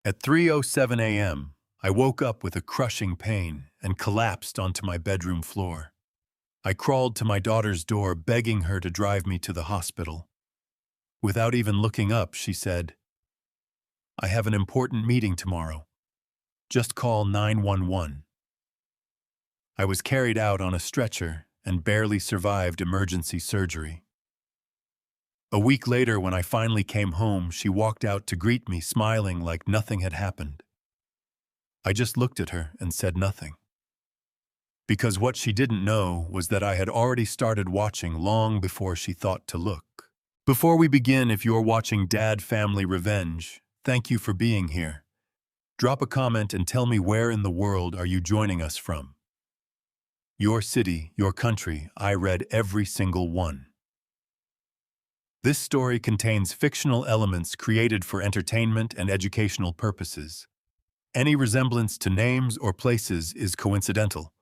At 3:07 a.m., I woke up with a crushing pain and collapsed onto my bedroom floor. I crawled to my daughter's door, begging her to drive me to the hospital. Without even looking up, she said, "I have an important meeting tomorrow. Just call 911." I was carried out on a stretcher and barely survived emergency surgery. A week later, when I finally came home, she walked out to greet me, smiling like nothing had happened. I just looked at her and said nothing. Because what she didn't know was that I had already started watching long before she thought to look. Before we begin, if you're watching Dad Family Revenge, thank you for being here. Drop a comment and tell me, where in the world are you joining us from? Your city, your country, I read every single one. This story contains fictional elements created for entertainment and educational purposes. Any resemblance to names or places is coincidental,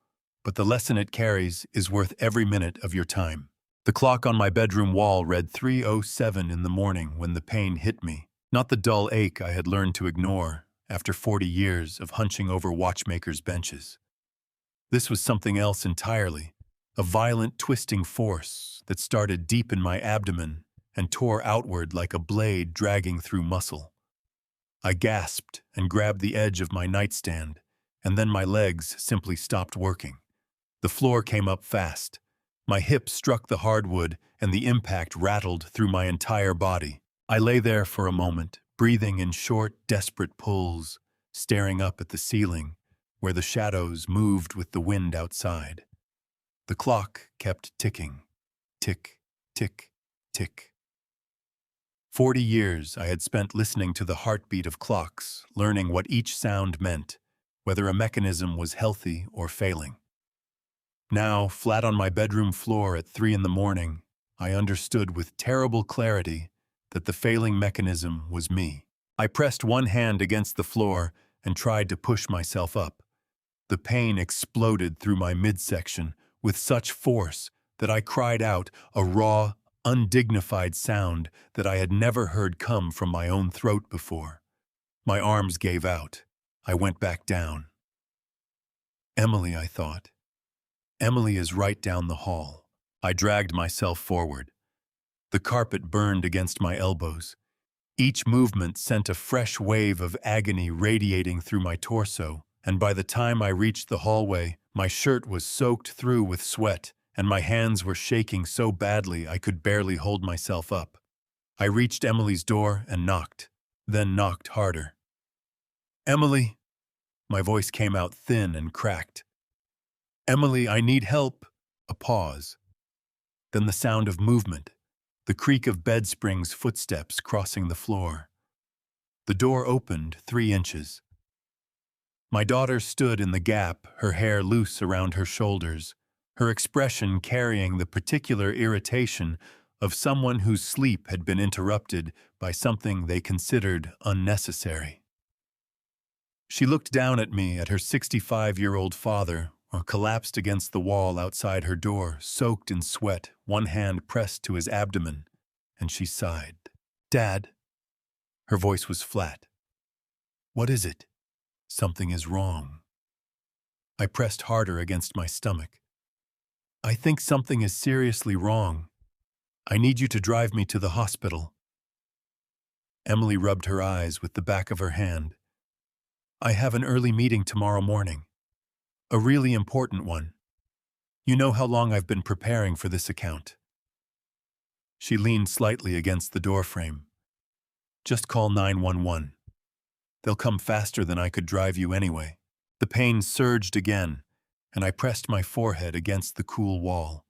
but the lesson it carries is worth every minute of your time. The clock on my bedroom wall read 3:07 in the morning when the pain hit me, not the dull ache I had learned to ignore after 40 years of hunching over watchmakers' benches. This was something else entirely, a violent twisting force that started deep in my abdomen and tore outward like a blade dragging through muscle. I gasped and grabbed the edge of my nightstand, and then my legs simply stopped working. The floor came up fast. My hip struck the hardwood, and the impact rattled through my entire body. I lay there for a moment, breathing in short, desperate pulls, staring up at the ceiling, where the shadows moved with the wind outside. The clock kept ticking. Tick, tick, tick. 40 years I had spent listening to the heartbeat of clocks, learning what each sound meant, whether a mechanism was healthy or failing. Now, flat on my bedroom floor at 3 in the morning, I understood with terrible clarity that the failing mechanism was me. I pressed one hand against the floor and tried to push myself up. The pain exploded through my midsection with such force that I cried out, a raw, undignified sound that I had never heard come from my own throat before. My arms gave out. I went back down. Emily, I thought. Emily is right down the hall. I dragged myself forward. The carpet burned against my elbows. Each movement sent a fresh wave of agony radiating through my torso, and by the time I reached the hallway, my shirt was soaked through with sweat, and my hands were shaking so badly I could barely hold myself up. I reached Emily's door and knocked, then knocked harder. "Emily!" My voice came out thin and cracked. "Emily, I need help." A pause. Then the sound of movement, the creak of bed springs' footsteps crossing the floor. The door opened 3 inches. My daughter stood in the gap, her hair loose around her shoulders, her expression carrying the particular irritation of someone whose sleep had been interrupted by something they considered unnecessary. She looked down at me at her 65-year-old father, collapsed against the wall outside her door, soaked in sweat, one hand pressed to his abdomen, and she sighed. "Dad." Her voice was flat. "What is it?" "Something is wrong." I pressed harder against my stomach. "I think something is seriously wrong. I need you to drive me to the hospital." Emily rubbed her eyes with the back of her hand. "I have an early meeting tomorrow morning. A really important one. You know how long I've been preparing for this account." She leaned slightly against the doorframe. "Just call 911. They'll come faster than I could drive you anyway." The pain surged again, and I pressed my forehead against the cool wall.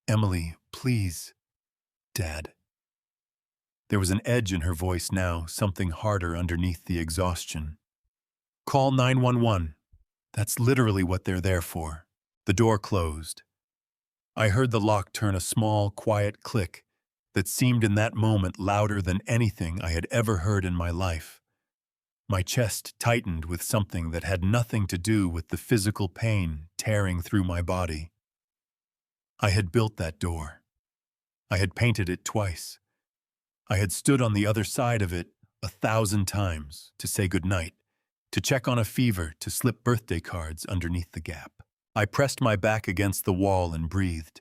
"Emily, please." "Dad." There was an edge in her voice now, something harder underneath the exhaustion. "Call 911. That's literally what they're there for." The door closed. I heard the lock turn a small, quiet click that seemed in that moment louder than anything I had ever heard in my life. My chest tightened with something that had nothing to do with the physical pain tearing through my body. I had built that door. I had painted it twice. I had stood on the other side of it, 1,000 times to say goodnight, to check on a fever, to slip birthday cards underneath the gap. I pressed my back against the wall and breathed.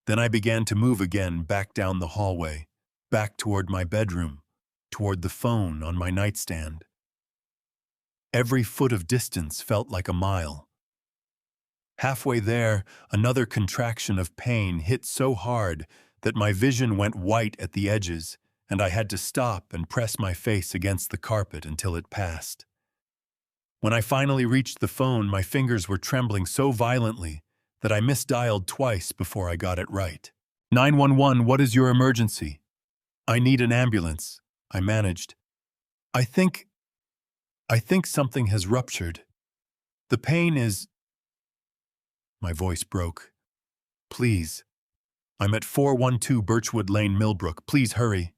Then I began to move again back down the hallway, back toward my bedroom, toward the phone on my nightstand. Every foot of distance felt like a mile. Halfway there, another contraction of pain hit so hard that my vision went white at the edges, and I had to stop and press my face against the carpet until it passed. When I finally reached the phone, my fingers were trembling so violently that I misdialed twice before I got it right. 911, what is your emergency? I need an ambulance, I managed. I think something has ruptured. The pain is... My voice broke. Please. I'm at 412 Birchwood Lane, Millbrook. Please hurry.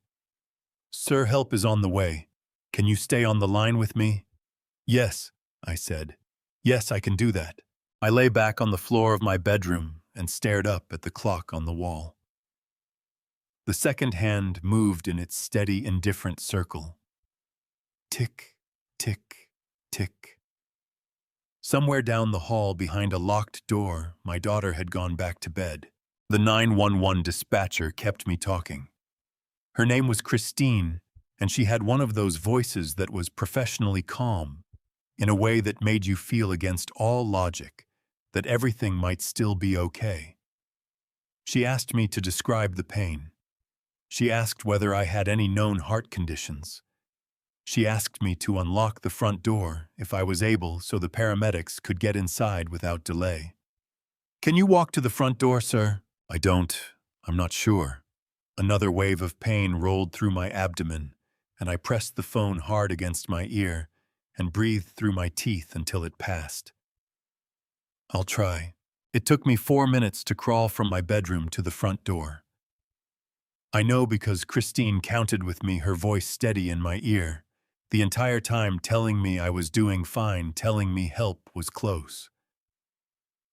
Sir, help is on the way. Can you stay on the line with me? Yes, I said. Yes, I can do that. I lay back on the floor of my bedroom and stared up at the clock on the wall. The second hand moved in its steady, indifferent circle. Tick, tick, tick. Somewhere down the hall behind a locked door, my daughter had gone back to bed. The 911 dispatcher kept me talking. Her name was Christine, and she had one of those voices that was professionally calm, in a way that made you feel against all logic that everything might still be okay. She asked me to describe the pain. She asked whether I had any known heart conditions. She asked me to unlock the front door if I was able so the paramedics could get inside without delay. Can you walk to the front door, sir? I'm not sure. Another wave of pain rolled through my abdomen, and I pressed the phone hard against my ear and breathed through my teeth until it passed. I'll try. It took me 4 minutes to crawl from my bedroom to the front door. I know because Christine counted with me, her voice steady in my ear, the entire time telling me I was doing fine, telling me help was close.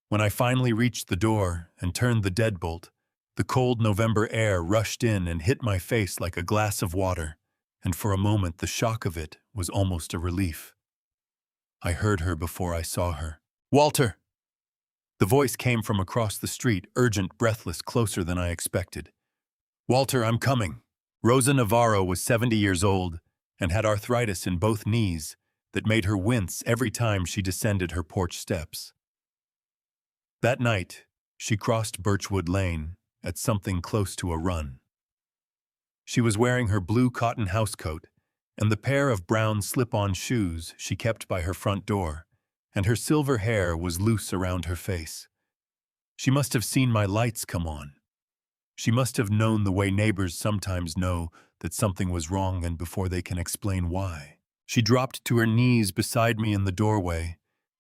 When I finally reached the door and turned the deadbolt, the cold November air rushed in and hit my face like a glass of water, and for a moment the shock of it was almost a relief. I heard her before I saw her. Walter! The voice came from across the street, urgent, breathless, closer than I expected. Walter, I'm coming. Rosa Navarro was 70 years old and had arthritis in both knees that made her wince every time she descended her porch steps. That night, she crossed Birchwood Lane at something close to a run. She was wearing her blue cotton housecoat and the pair of brown slip-on shoes she kept by her front door, and her silver hair was loose around her face. She must have seen my lights come on. She must have known the way neighbors sometimes know that something was wrong and before they can explain why. She dropped to her knees beside me in the doorway,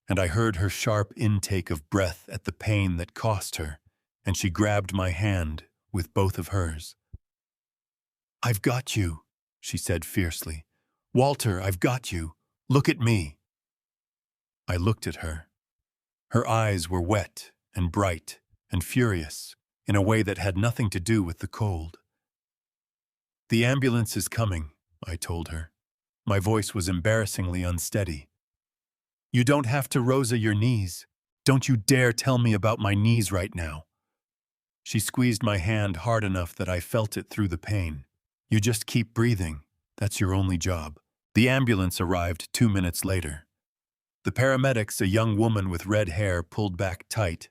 and I heard her sharp intake of breath at the pain that cost her, and she grabbed my hand with both of hers. I've got you, she said fiercely. Walter, I've got you. Look at me. I looked at her. Her eyes were wet and bright and furious in a way that had nothing to do with the cold. The ambulance is coming, I told her. My voice was embarrassingly unsteady. You don't have to, Rosa, your knees. Don't you dare tell me about my knees right now. She squeezed my hand hard enough that I felt it through the pain. You just keep breathing. That's your only job. The ambulance arrived 2 minutes later. The paramedics, a young woman with red hair pulled back tight,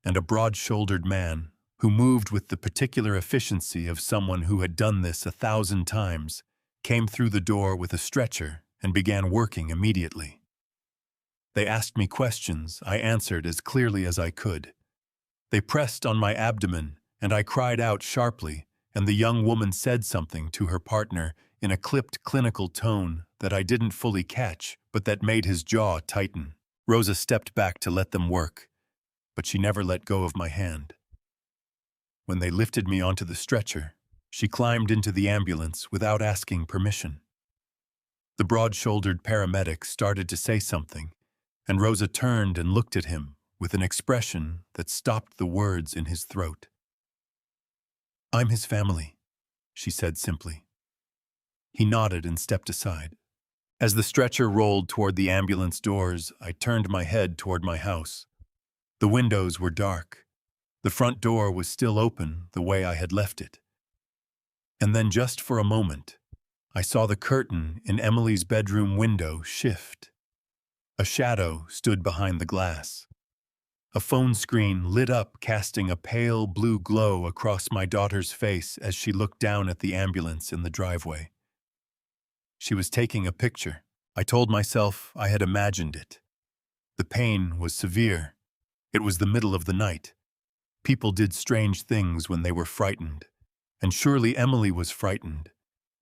and a broad-shouldered man, who moved with the particular efficiency of someone who had done this 1,000 times, came through the door with a stretcher and began working immediately. They asked me questions I answered as clearly as I could. They pressed on my abdomen, and I cried out sharply, and the young woman said something to her partner in a clipped clinical tone that I didn't fully catch, but that made his jaw tighten. Rosa stepped back to let them work, but she never let go of my hand. When they lifted me onto the stretcher, she climbed into the ambulance without asking permission. The broad-shouldered paramedic started to say something, and Rosa turned and looked at him with an expression that stopped the words in his throat. I'm his family, she said simply. He nodded and stepped aside. As the stretcher rolled toward the ambulance doors, I turned my head toward my house. The windows were dark. The front door was still open the way I had left it. And then just for a moment, I saw the curtain in Emily's bedroom window shift. A shadow stood behind the glass. A phone screen lit up, casting a pale blue glow across my daughter's face as she looked down at the ambulance in the driveway. She was taking a picture. I told myself I had imagined it. The pain was severe. It was the middle of the night. People did strange things when they were frightened. And surely Emily was frightened.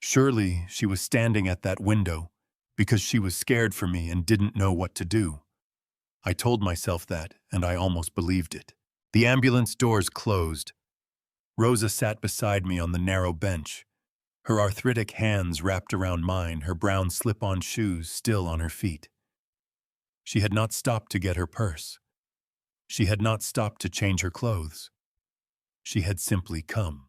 Surely she was standing at that window because she was scared for me and didn't know what to do. I told myself that, and I almost believed it. The ambulance doors closed. Rosa sat beside me on the narrow bench, her arthritic hands wrapped around mine, her brown slip-on shoes still on her feet. She had not stopped to get her purse. She had not stopped to change her clothes. She had simply come.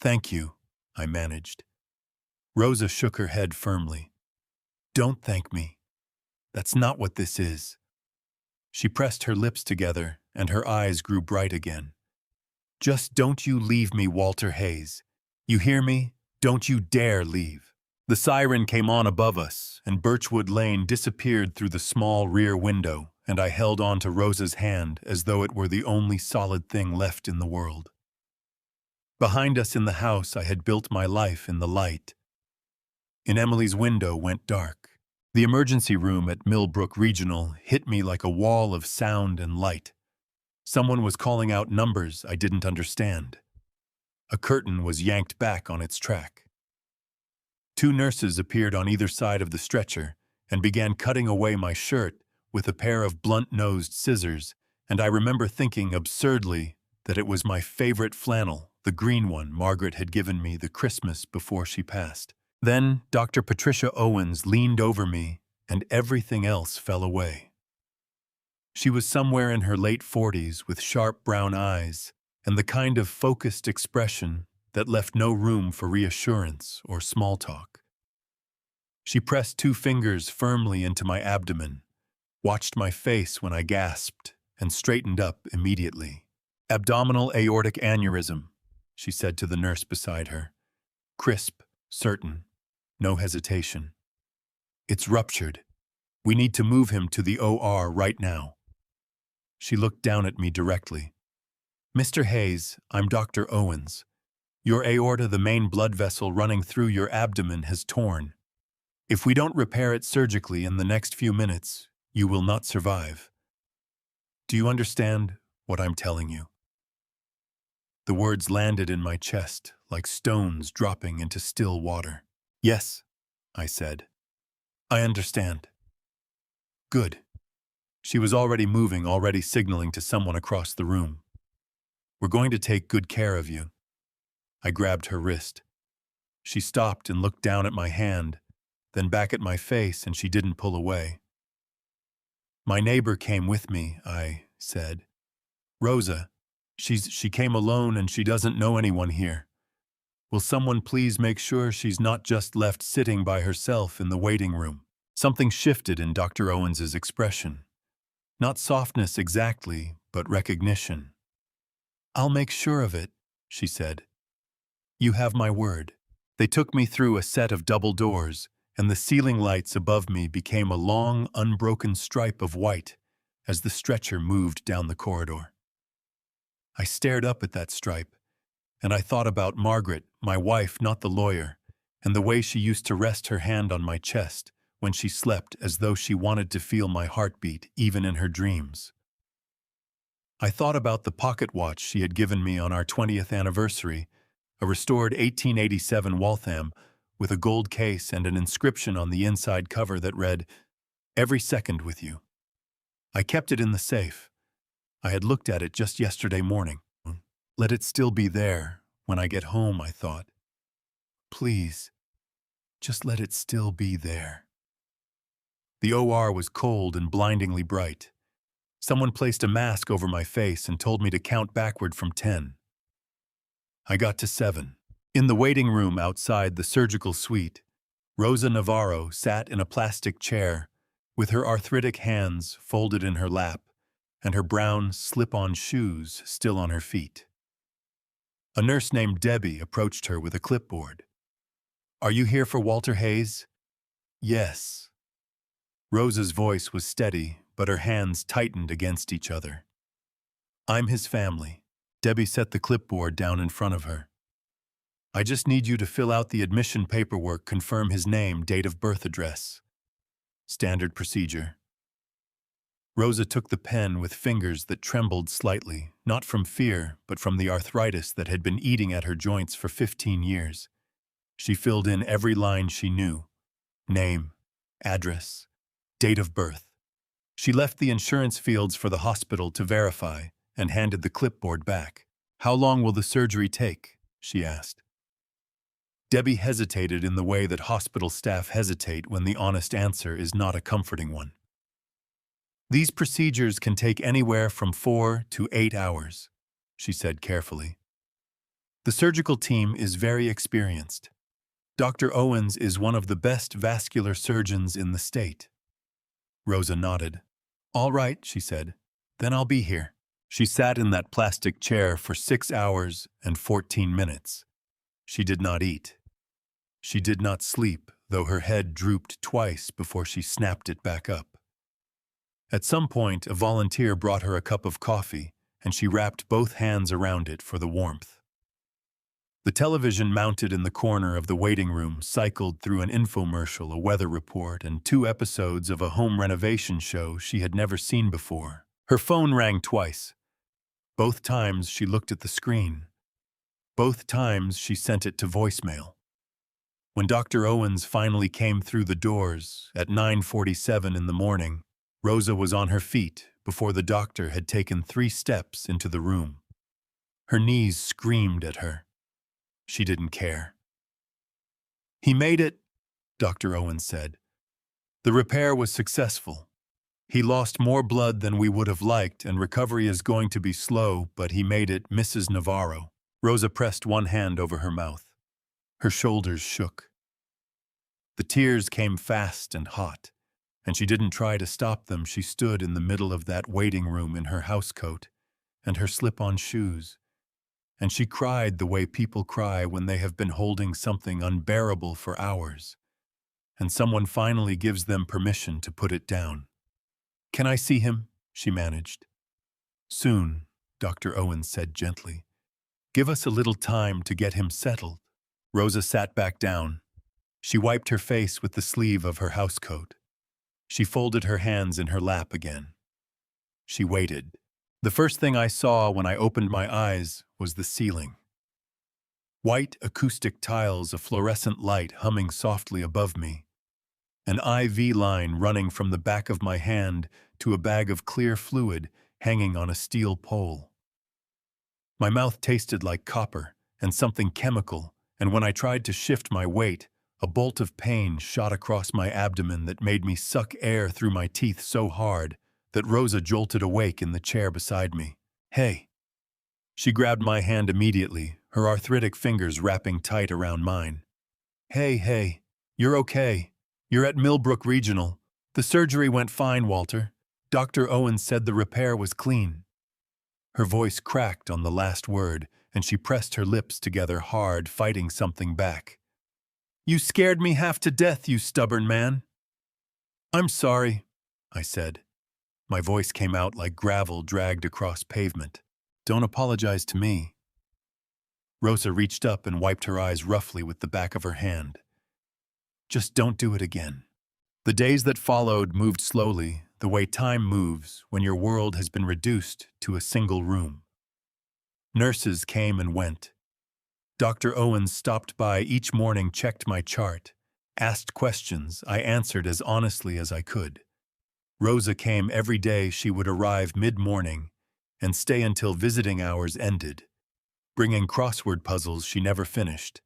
"Thank you," I managed. Rosa shook her head firmly. "Don't thank me. That's not what this is." She pressed her lips together, and her eyes grew bright again. "Just don't you leave me, Walter Hayes. You hear me? Don't you dare leave." The siren came on above us, and Birchwood Lane disappeared through the small rear window, and I held on to Rosa's hand as though it were the only solid thing left in the world. Behind us in the house, I had built my life in the light. In Emily's window went dark. The emergency room at Millbrook Regional hit me like a wall of sound and light. Someone was calling out numbers I didn't understand. A curtain was yanked back on its track. Two nurses appeared on either side of the stretcher and began cutting away my shirt with a pair of blunt-nosed scissors, and I remember thinking absurdly that it was my favorite flannel, the green one Margaret had given me the Christmas before she passed. Then Dr. Patricia Owens leaned over me, and everything else fell away. She was somewhere in her late 40s with sharp brown eyes and the kind of focused expression that left no room for reassurance or small talk. She pressed two fingers firmly into my abdomen, watched my face when I gasped, and straightened up immediately. "Abdominal aortic aneurysm," she said to the nurse beside her. Crisp, certain, no hesitation. "It's ruptured. We need to move him to the OR right now." She looked down at me directly. "Mr. Hayes, I'm Dr. Owens. Your aorta, the main blood vessel running through your abdomen, has torn. If we don't repair it surgically in the next few minutes, you will not survive. Do you understand what I'm telling you?" The words landed in my chest like stones dropping into still water. "Yes," I said. "I understand." "Good." She was already moving, already signaling to someone across the room. "We're going to take good care of you." I grabbed her wrist. She stopped and looked down at my hand, then back at my face, and she didn't pull away. "My neighbor came with me," I said. "Rosa. She came alone and she doesn't know anyone here. Will someone please make sure she's not just left sitting by herself in the waiting room?" Something shifted in Dr. Owens's expression. Not softness exactly, but recognition. "I'll make sure of it," she said. "You have my word." They took me through a set of double doors, and the ceiling lights above me became a long, unbroken stripe of white as the stretcher moved down the corridor. I stared up at that stripe, and I thought about Margaret, my wife, not the lawyer, and the way she used to rest her hand on my chest when she slept as though she wanted to feel my heartbeat even in her dreams. I thought about the pocket watch she had given me on our 20th anniversary, a restored 1887 Waltham with a gold case and an inscription on the inside cover that read, "Every second with you." I kept it in the safe. I had looked at it just yesterday morning. Let it still be there when I get home, I thought. Please, just let it still be there. The OR was cold and blindingly bright. Someone placed a mask over my face and told me to count backward from 10. I got to 7. In the waiting room outside the surgical suite, Rosa Navarro sat in a plastic chair with her arthritic hands folded in her lap and her brown slip-on shoes still on her feet. A nurse named Debbie approached her with a clipboard. "Are you here for Walter Hayes?" "Yes." Rosa's voice was steady, but her hands tightened against each other. "I'm his family." Debbie set the clipboard down in front of her. "I just need you to fill out the admission paperwork, confirm his name, date of birth, address." Standard procedure. Rosa took the pen with fingers that trembled slightly, not from fear, but from the arthritis that had been eating at her joints for 15 years. She filled in every line she knew. Name, address, date of birth. She left the insurance fields for the hospital to verify and handed the clipboard back. "How long will the surgery take?" she asked. Debbie hesitated in the way that hospital staff hesitate when the honest answer is not a comforting one. "These procedures can take anywhere from 4 to 8 hours, she said carefully. "The surgical team is very experienced. Dr. Owens is one of the best vascular surgeons in the state." Rosa nodded. "All right," she said. "Then I'll be here." She sat in that plastic chair for 6 hours and 14 minutes. She did not eat. She did not sleep, though her head drooped twice before she snapped it back up. At some point, a volunteer brought her a cup of coffee, and she wrapped both hands around it for the warmth. The television mounted in the corner of the waiting room cycled through an infomercial, a weather report, and 2 episodes of a home renovation show she had never seen before. Her phone rang twice. Both times she looked at the screen. Both times she sent it to voicemail. When Dr. Owens finally came through the doors at 9:47 in the morning, Rosa was on her feet before the doctor had taken 3 steps into the room. Her knees screamed at her. She didn't care. "He made it," Dr. Owens said. "The repair was successful. He lost more blood than we would have liked, and recovery is going to be slow, but he made it, Mrs. Navarro." Rosa pressed one hand over her mouth. Her shoulders shook. The tears came fast and hot, and she didn't try to stop them. She stood in the middle of that waiting room in her housecoat and her slip-on shoes, and she cried the way people cry when they have been holding something unbearable for hours, and someone finally gives them permission to put it down. "Can I see him?" she managed. "Soon," Dr. Owens said gently. "Give us a little time to get him settled." Rosa sat back down. She wiped her face with the sleeve of her housecoat. She folded her hands in her lap again. She waited. The first thing I saw when I opened my eyes was the ceiling. White acoustic tiles, a fluorescent light humming softly above me. An IV line running from the back of my hand to a bag of clear fluid hanging on a steel pole. My mouth tasted like copper and something chemical, and when I tried to shift my weight, a bolt of pain shot across my abdomen that made me suck air through my teeth so hard that Rosa jolted awake in the chair beside me. "Hey." She grabbed my hand immediately, her arthritic fingers wrapping tight around mine. Hey, you're okay. You're at Millbrook Regional. The surgery went fine, Walter. Dr. Owens said the repair was clean." Her voice cracked on the last word, and she pressed her lips together hard, fighting something back. "You scared me half to death, you stubborn man." "I'm sorry," I said. My voice came out like gravel dragged across pavement. "Don't apologize to me." Rosa reached up and wiped her eyes roughly with the back of her hand. "Just don't do it again." The days that followed moved slowly, the way time moves when your world has been reduced to a single room. Nurses came and went. Dr. Owens stopped by each morning, checked my chart, asked questions I answered as honestly as I could. Rosa came every day. She would arrive mid-morning and stay until visiting hours ended, bringing crossword puzzles she never finished,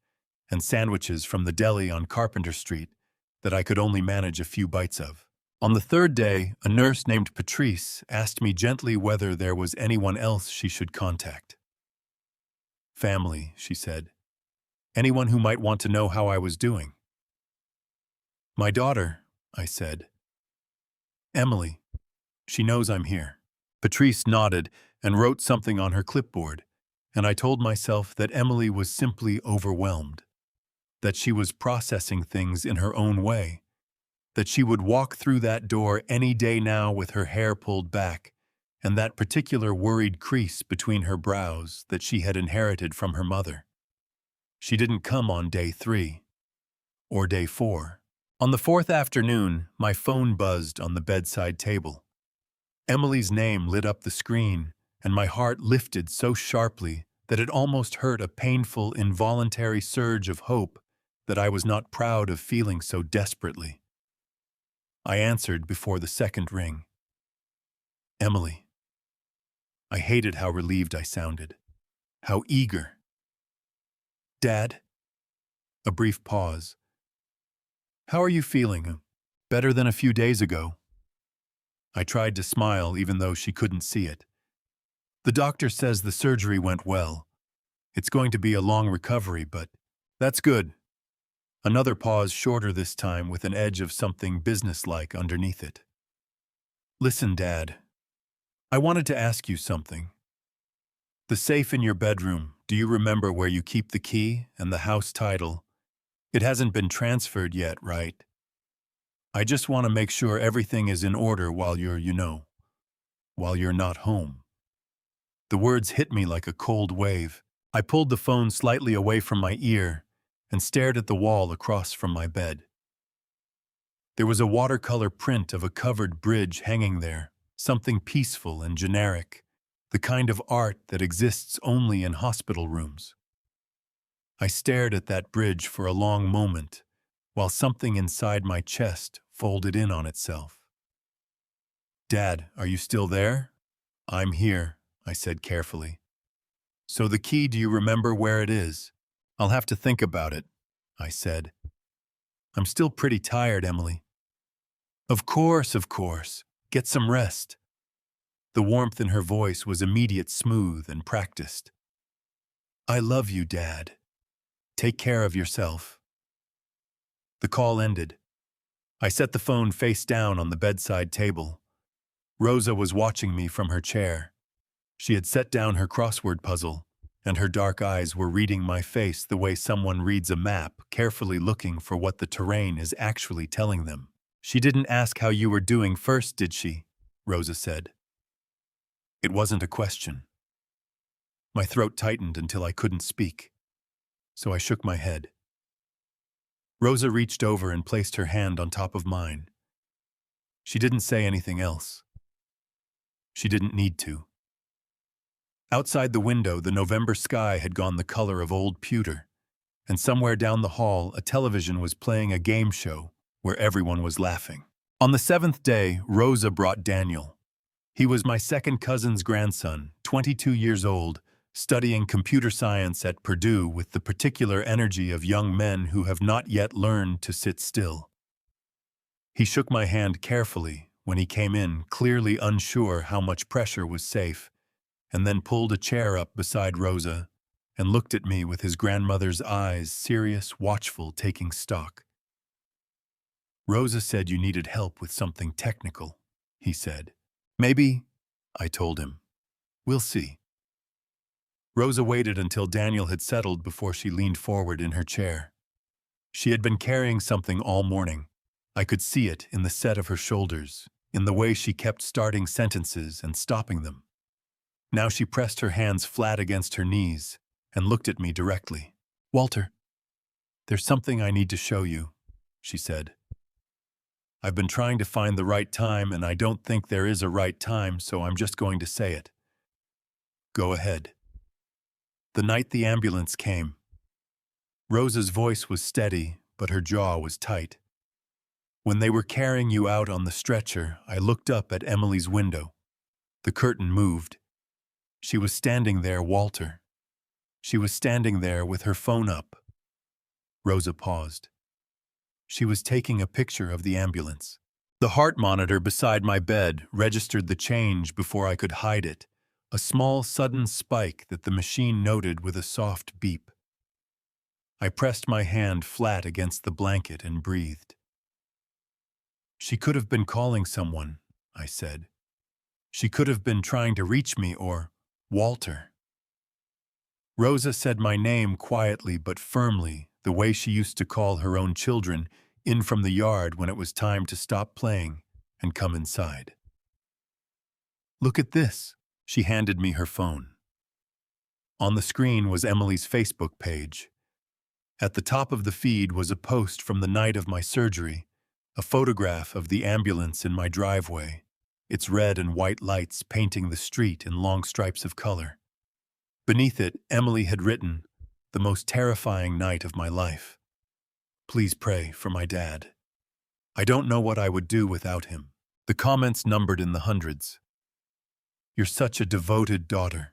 and sandwiches from the deli on Carpenter Street that I could only manage a few bites of. On the 3rd day, a nurse named Patrice asked me gently whether there was anyone else she should contact. "Family," she said. Anyone who might want to know how I was doing. My daughter, I said. Emily. She knows I'm here. Patrice nodded and wrote something on her clipboard, and I told myself that Emily was simply overwhelmed, that she was processing things in her own way, that she would walk through that door any day now with her hair pulled back, and that particular worried crease between her brows that she had inherited from her mother. She didn't come on day 3, or day 4. On the 4th afternoon, my phone buzzed on the bedside table. Emily's name lit up the screen, and my heart lifted so sharply that it almost hurt, a painful, involuntary surge of hope that I was not proud of feeling so desperately. I answered before the second ring. Emily. I hated how relieved I sounded, how eager. Dad? A brief pause. How are you feeling? Better than a few days ago. I tried to smile even though she couldn't see it. The doctor says the surgery went well. It's going to be a long recovery, but that's good. Another pause, shorter this time, with an edge of something businesslike underneath it. Listen, Dad. I wanted to ask you something. The safe in your bedroom, do you remember where you keep the key and the house title? It hasn't been transferred yet, right? I just want to make sure everything is in order while while you're not home. The words hit me like a cold wave. I pulled the phone slightly away from my ear and stared at the wall across from my bed. There was a watercolor print of a covered bridge hanging there, something peaceful and generic, the kind of art that exists only in hospital rooms. I stared at that bridge for a long moment, while something inside my chest folded in on itself. Dad, are you still there? I'm here, I said carefully. So the key, do you remember where it is? I'll have to think about it, I said. I'm still pretty tired, Emily. Of course. Get some rest. The warmth in her voice was immediate, smooth, and practiced. I love you, Dad. Take care of yourself. The call ended. I set the phone face down on the bedside table. Rosa was watching me from her chair. She had set down her crossword puzzle, and her dark eyes were reading my face the way someone reads a map, carefully looking for what the terrain is actually telling them. She didn't ask how you were doing first, did she? Rosa said. It wasn't a question. My throat tightened until I couldn't speak, so I shook my head. Rosa reached over and placed her hand on top of mine. She didn't say anything else. She didn't need to. Outside the window, the November sky had gone the color of old pewter, and somewhere down the hall, a television was playing a game show where everyone was laughing. On the 7th day, Rosa brought Daniel. He was my second cousin's grandson, 22 years old, studying computer science at Purdue with the particular energy of young men who have not yet learned to sit still. He shook my hand carefully when he came in, clearly unsure how much pressure was safe, and then pulled a chair up beside Rosa and looked at me with his grandmother's eyes, serious, watchful, taking stock. Rosa said you needed help with something technical, he said. Maybe, I told him. We'll see. Rosa waited until Daniel had settled before she leaned forward in her chair. She had been carrying something all morning. I could see it in the set of her shoulders, in the way she kept starting sentences and stopping them. Now she pressed her hands flat against her knees and looked at me directly. Walter, there's something I need to show you, she said. I've been trying to find the right time, and I don't think there is a right time, so I'm just going to say it. Go ahead. The night the ambulance came. Rosa's voice was steady, but her jaw was tight. When they were carrying you out on the stretcher, I looked up at Emily's window. The curtain moved. She was standing there, Walter. She was standing there with her phone up. Rosa paused. She was taking a picture of the ambulance. The heart monitor beside my bed registered the change before I could hide it, a small, sudden spike that the machine noted with a soft beep. I pressed my hand flat against the blanket and breathed. "She could have been calling someone," I said. "She could have been trying to reach me or Walter." Rosa said my name quietly but firmly, the way she used to call her own children in from the yard when it was time to stop playing and come inside. "Look at this." She handed me her phone. On the screen was Emily's Facebook page. At the top of the feed was a post from the night of my surgery, a photograph of the ambulance in my driveway, its red and white lights painting the street in long stripes of color. Beneath it, Emily had written, "The most terrifying night of my life. Please pray for my dad. I don't know what I would do without him." The comments numbered in the hundreds. "You're such a devoted daughter.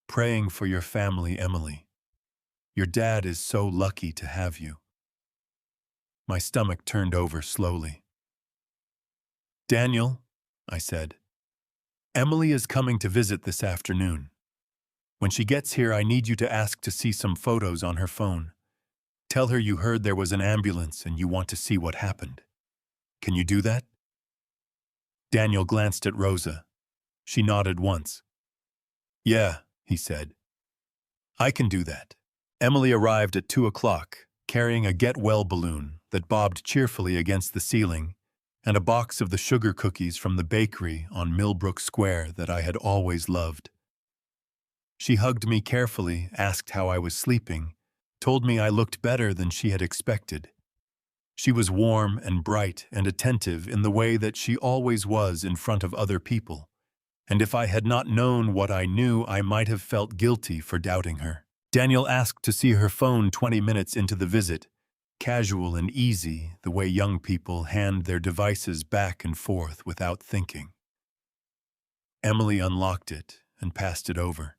Praying for your family, Emily. Your dad is so lucky to have you." My stomach turned over slowly. "Daniel," I said, "Emily is coming to visit this afternoon. When she gets here, I need you to ask to see some photos on her phone. Tell her you heard there was an ambulance and you want to see what happened. Can you do that?" Daniel glanced at Rosa. She nodded once. "Yeah," he said. "I can do that." Emily arrived at 2 o'clock, carrying a get-well balloon that bobbed cheerfully against the ceiling and a box of the sugar cookies from the bakery on Millbrook Square that I had always loved. She hugged me carefully, asked how I was sleeping, told me I looked better than she had expected. She was warm and bright and attentive in the way that she always was in front of other people, and if I had not known what I knew, I might have felt guilty for doubting her. Daniel asked to see her phone 20 minutes into the visit, casual and easy, the way young people hand their devices back and forth without thinking. Emily unlocked it and passed it over.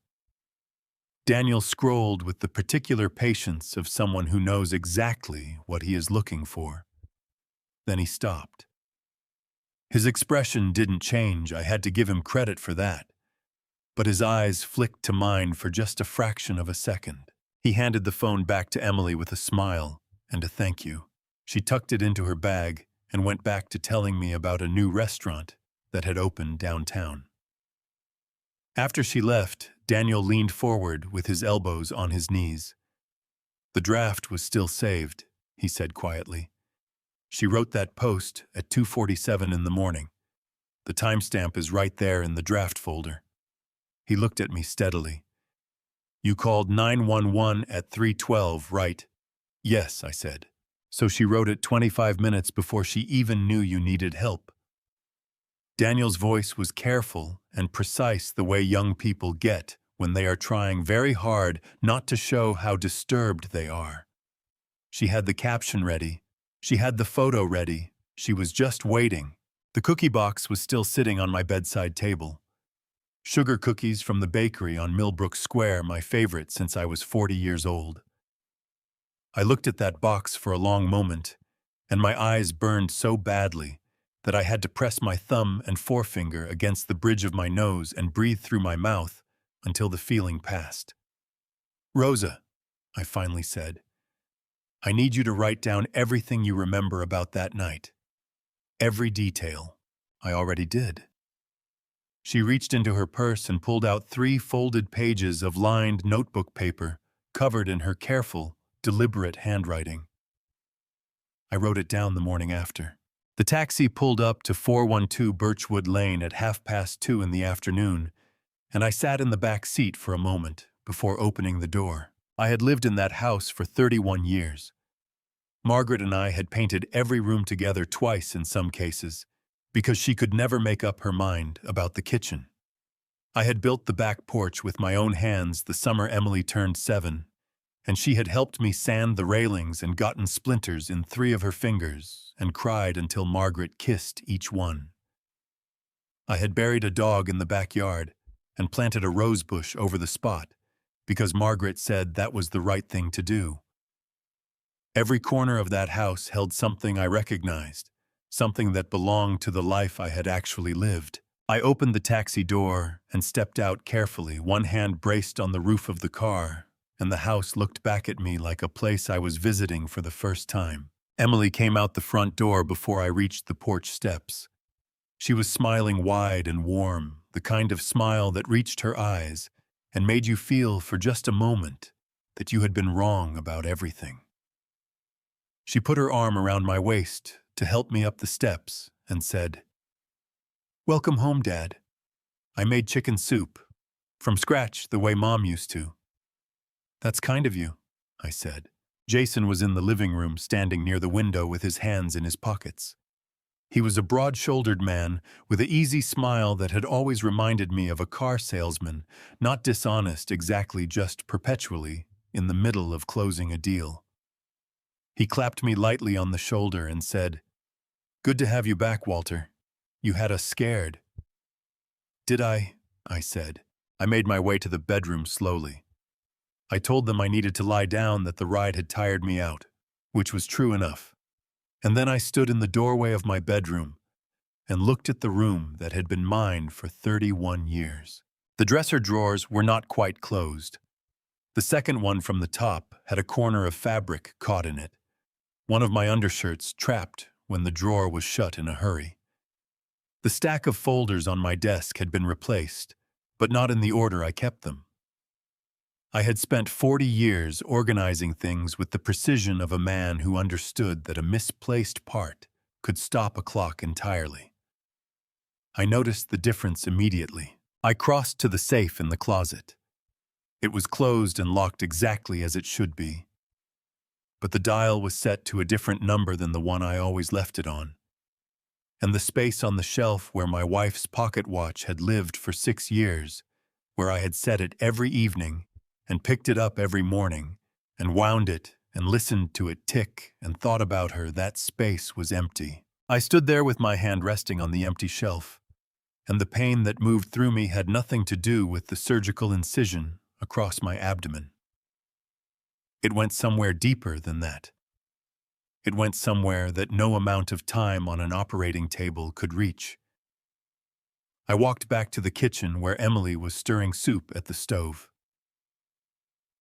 Daniel scrolled with the particular patience of someone who knows exactly what he is looking for. Then he stopped. His expression didn't change, I had to give him credit for that. But his eyes flicked to mine for just a fraction of a second. He handed the phone back to Emily with a smile and a thank you. She tucked it into her bag and went back to telling me about a new restaurant that had opened downtown. After she left, Daniel leaned forward with his elbows on his knees. "The draft was still saved," he said quietly. "She wrote that post at 2:47 in the morning. The timestamp is right there in the draft folder." He looked at me steadily. "You called 911 at 3:12, right?" "Yes," I said. "So she wrote it 25 minutes before she even knew you needed help." Daniel's voice was careful and precise, the way young people get when they are trying very hard not to show how disturbed they are. She had the caption ready. She had the photo ready. She was just waiting. The cookie box was still sitting on my bedside table. Sugar cookies from the bakery on Millbrook Square, my favorite since I was 40 years old. I looked at that box for a long moment, and my eyes burned so badly that I had to press my thumb and forefinger against the bridge of my nose and breathe through my mouth until the feeling passed. "Rosa," I finally said, "I need you to write down everything you remember about that night. Every detail." I already did. She reached into her purse and pulled out 3 folded pages of lined notebook paper covered in her careful, deliberate handwriting. I wrote it down the morning after. The taxi pulled up to 412 Birchwood Lane at 2:30 in the afternoon, and I sat in the back seat for a moment before opening the door. I had lived in that house for 31 years. Margaret and I had painted every room together twice in some cases, because she could never make up her mind about the kitchen. I had built the back porch with my own hands the summer Emily turned 7, and she had helped me sand the railings and gotten splinters in 3 of her fingers and cried until Margaret kissed each one. I had buried a dog in the backyard and planted a rose bush over the spot because Margaret said that was the right thing to do. Every corner of that house held something I recognized, something that belonged to the life I had actually lived. I opened the taxi door and stepped out carefully, one hand braced on the roof of the car and the house looked back at me like a place I was visiting for the first time. Emily came out the front door before I reached the porch steps. She was smiling wide and warm, the kind of smile that reached her eyes and made you feel for just a moment that you had been wrong about everything. She put her arm around my waist to help me up the steps and said, "Welcome home, Dad. I made chicken soup, from scratch the way Mom used to." "That's kind of you," I said. Jason was in the living room, standing near the window with his hands in his pockets. He was a broad-shouldered man with an easy smile that had always reminded me of a car salesman, not dishonest exactly, just perpetually in the middle of closing a deal. He clapped me lightly on the shoulder and said, "Good to have you back, Walter. You had us scared." "Did I?" I said. I made my way to the bedroom slowly. I told them I needed to lie down, that the ride had tired me out, which was true enough. And then I stood in the doorway of my bedroom and looked at the room that had been mine for 31 years. The dresser drawers were not quite closed. The second one from the top had a corner of fabric caught in it, one of my undershirts trapped when the drawer was shut in a hurry. The stack of folders on my desk had been replaced, but not in the order I kept them. I had spent 40 years organizing things with the precision of a man who understood that a misplaced part could stop a clock entirely. I noticed the difference immediately. I crossed to the safe in the closet. It was closed and locked exactly as it should be, but the dial was set to a different number than the one I always left it on. And the space on the shelf where my wife's pocket watch had lived for 6 years, where I had set it every evening and picked it up every morning and wound it and listened to it tick and thought about her, that space was empty. I stood there with my hand resting on the empty shelf, and the pain that moved through me had nothing to do with the surgical incision across my abdomen. It went somewhere deeper than that. It went somewhere that no amount of time on an operating table could reach. I walked back to the kitchen where Emily was stirring soup at the stove.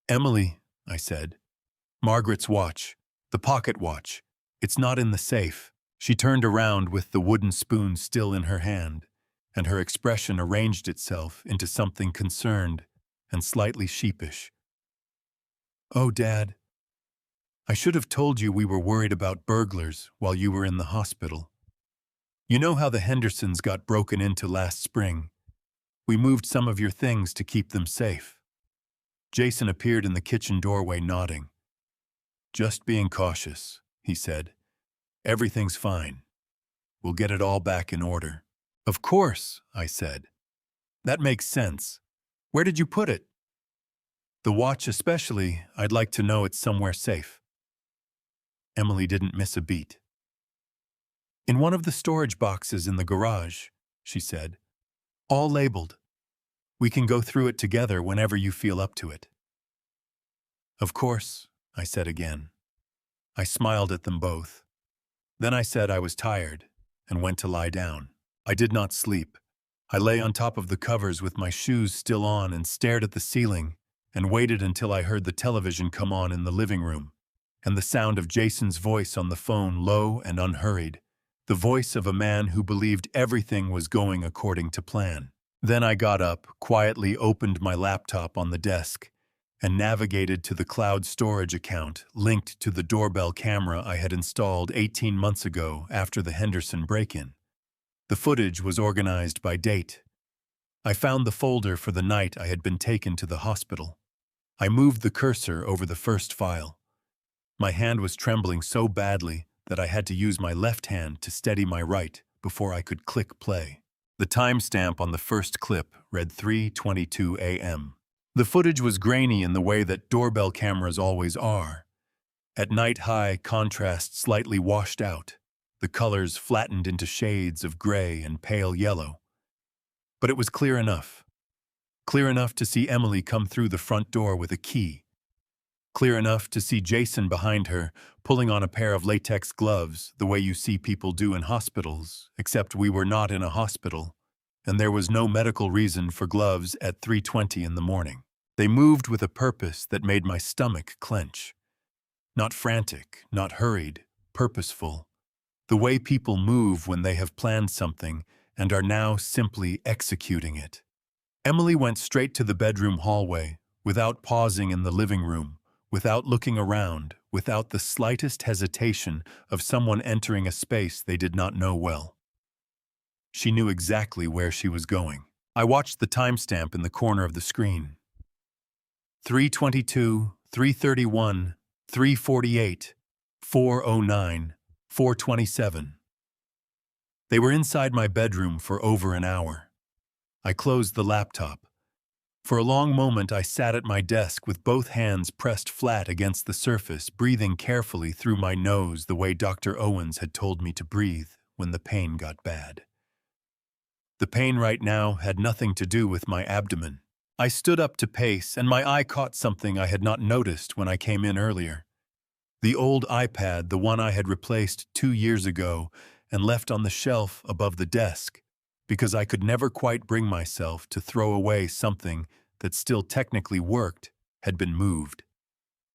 "Emily," I said, "Margaret's watch, the pocket watch, it's not in the safe." She turned around with the wooden spoon still in her hand, and her expression arranged itself into something concerned and slightly sheepish. "Oh, Dad, I should have told you we were worried about burglars while you were in the hospital. You know how the Hendersons got broken into last spring? We moved some of your things to keep them safe." Jason appeared in the kitchen doorway nodding. "Just being cautious," he said. "Everything's fine. We'll get it all back in order." "Of course," I said. "That makes sense. Where did you put it?" "The watch especially, I'd like to know it's somewhere safe." Emily didn't miss a beat. "In one of the storage boxes in the garage," she said. "All labeled. We can go through it together whenever you feel up to it." "Of course," I said again. I smiled at them both. Then I said I was tired and went to lie down. I did not sleep. I lay on top of the covers with my shoes still on and stared at the ceiling and waited until I heard the television come on in the living room and the sound of Jason's voice on the phone, low and unhurried, the voice of a man who believed everything was going according to plan. Then I got up, quietly opened my laptop on the desk, and navigated to the cloud storage account linked to the doorbell camera I had installed 18 months ago after the Henderson break-in. The footage was organized by date. I found the folder for the night I had been taken to the hospital. I moved the cursor over the first file. My hand was trembling so badly that I had to use my left hand to steady my right before I could click play. The timestamp on the first clip read 3:22 a.m. The footage was grainy in the way that doorbell cameras always are. At night, high contrast slightly washed out, the colors flattened into shades of gray and pale yellow. But it was clear enough to see Emily come through the front door with a key, clear enough to see Jason behind her, pulling on a pair of latex gloves the way you see people do in hospitals, except we were not in a hospital, and there was no medical reason for gloves at 3:20 in the morning. They moved with a purpose that made my stomach clench. Not frantic, not hurried, purposeful. The way people move when they have planned something and are now simply executing it. Emily went straight to the bedroom hallway, without pausing in the living room, without looking around, without the slightest hesitation of someone entering a space they did not know well. She knew exactly where she was going. I watched the timestamp in the corner of the screen. 3:22, 3:31, 3:48, 4:09, 4:27. They were inside my bedroom for over an hour. I closed the laptop. For a long moment I sat at my desk with both hands pressed flat against the surface, breathing carefully through my nose the way Dr. Owens had told me to breathe when the pain got bad. The pain right now had nothing to do with my abdomen. I stood up to pace, and my eye caught something I had not noticed when I came in earlier. The old iPad, the one I had replaced 2 years ago and left on the shelf above the desk, because I could never quite bring myself to throw away something that still technically worked, had been moved.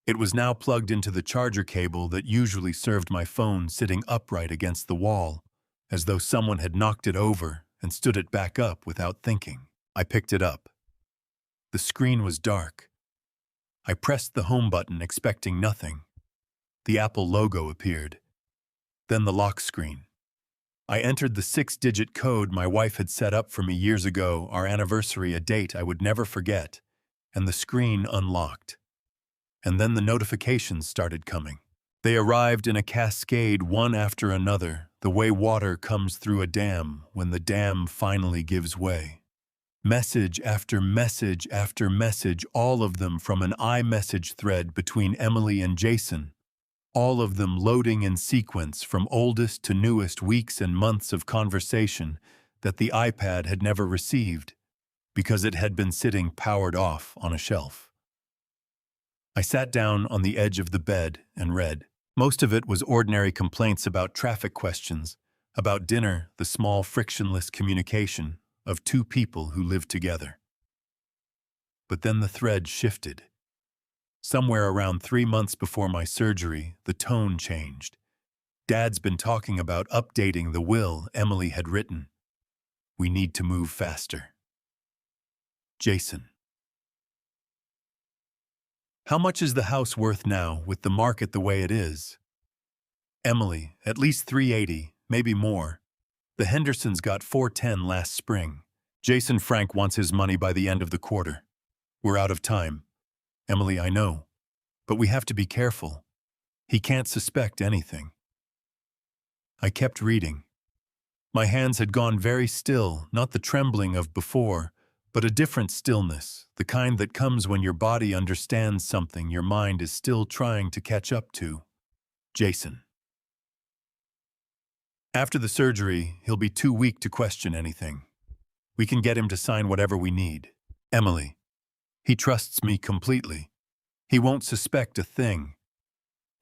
It was now plugged into the charger cable that usually served my phone, sitting upright against the wall, as though someone had knocked it over and stood it back up without thinking. I picked it up. The screen was dark. I pressed the home button, expecting nothing. The Apple logo appeared. Then the lock screen. I entered the 6-digit code my wife had set up for me years ago, our anniversary, a date I would never forget, and the screen unlocked. And then the notifications started coming. They arrived in a cascade, one after another, the way water comes through a dam when the dam finally gives way. Message after message after message, all of them from an iMessage thread between Emily and Jason. All of them loading in sequence from oldest to newest, weeks and months of conversation that the iPad had never received because it had been sitting powered off on a shelf. I sat down on the edge of the bed and read. Most of it was ordinary complaints about traffic questions, about dinner, the small frictionless communication of two people who lived together. But then the thread shifted. Somewhere around 3 months before my surgery, the tone changed. Dad's been talking about updating the will Emily had written. We need to move faster. Jason. How much is the house worth now with the market the way it is? Emily, at least 380, maybe more. The Hendersons got 410 last spring. Jason Frank wants his money by the end of the quarter. We're out of time. Emily, I know. But we have to be careful. He can't suspect anything. I kept reading. My hands had gone very still, not the trembling of before, but a different stillness, the kind that comes when your body understands something your mind is still trying to catch up to. Jason. After the surgery, he'll be too weak to question anything. We can get him to sign whatever we need. Emily. He trusts me completely. He won't suspect a thing.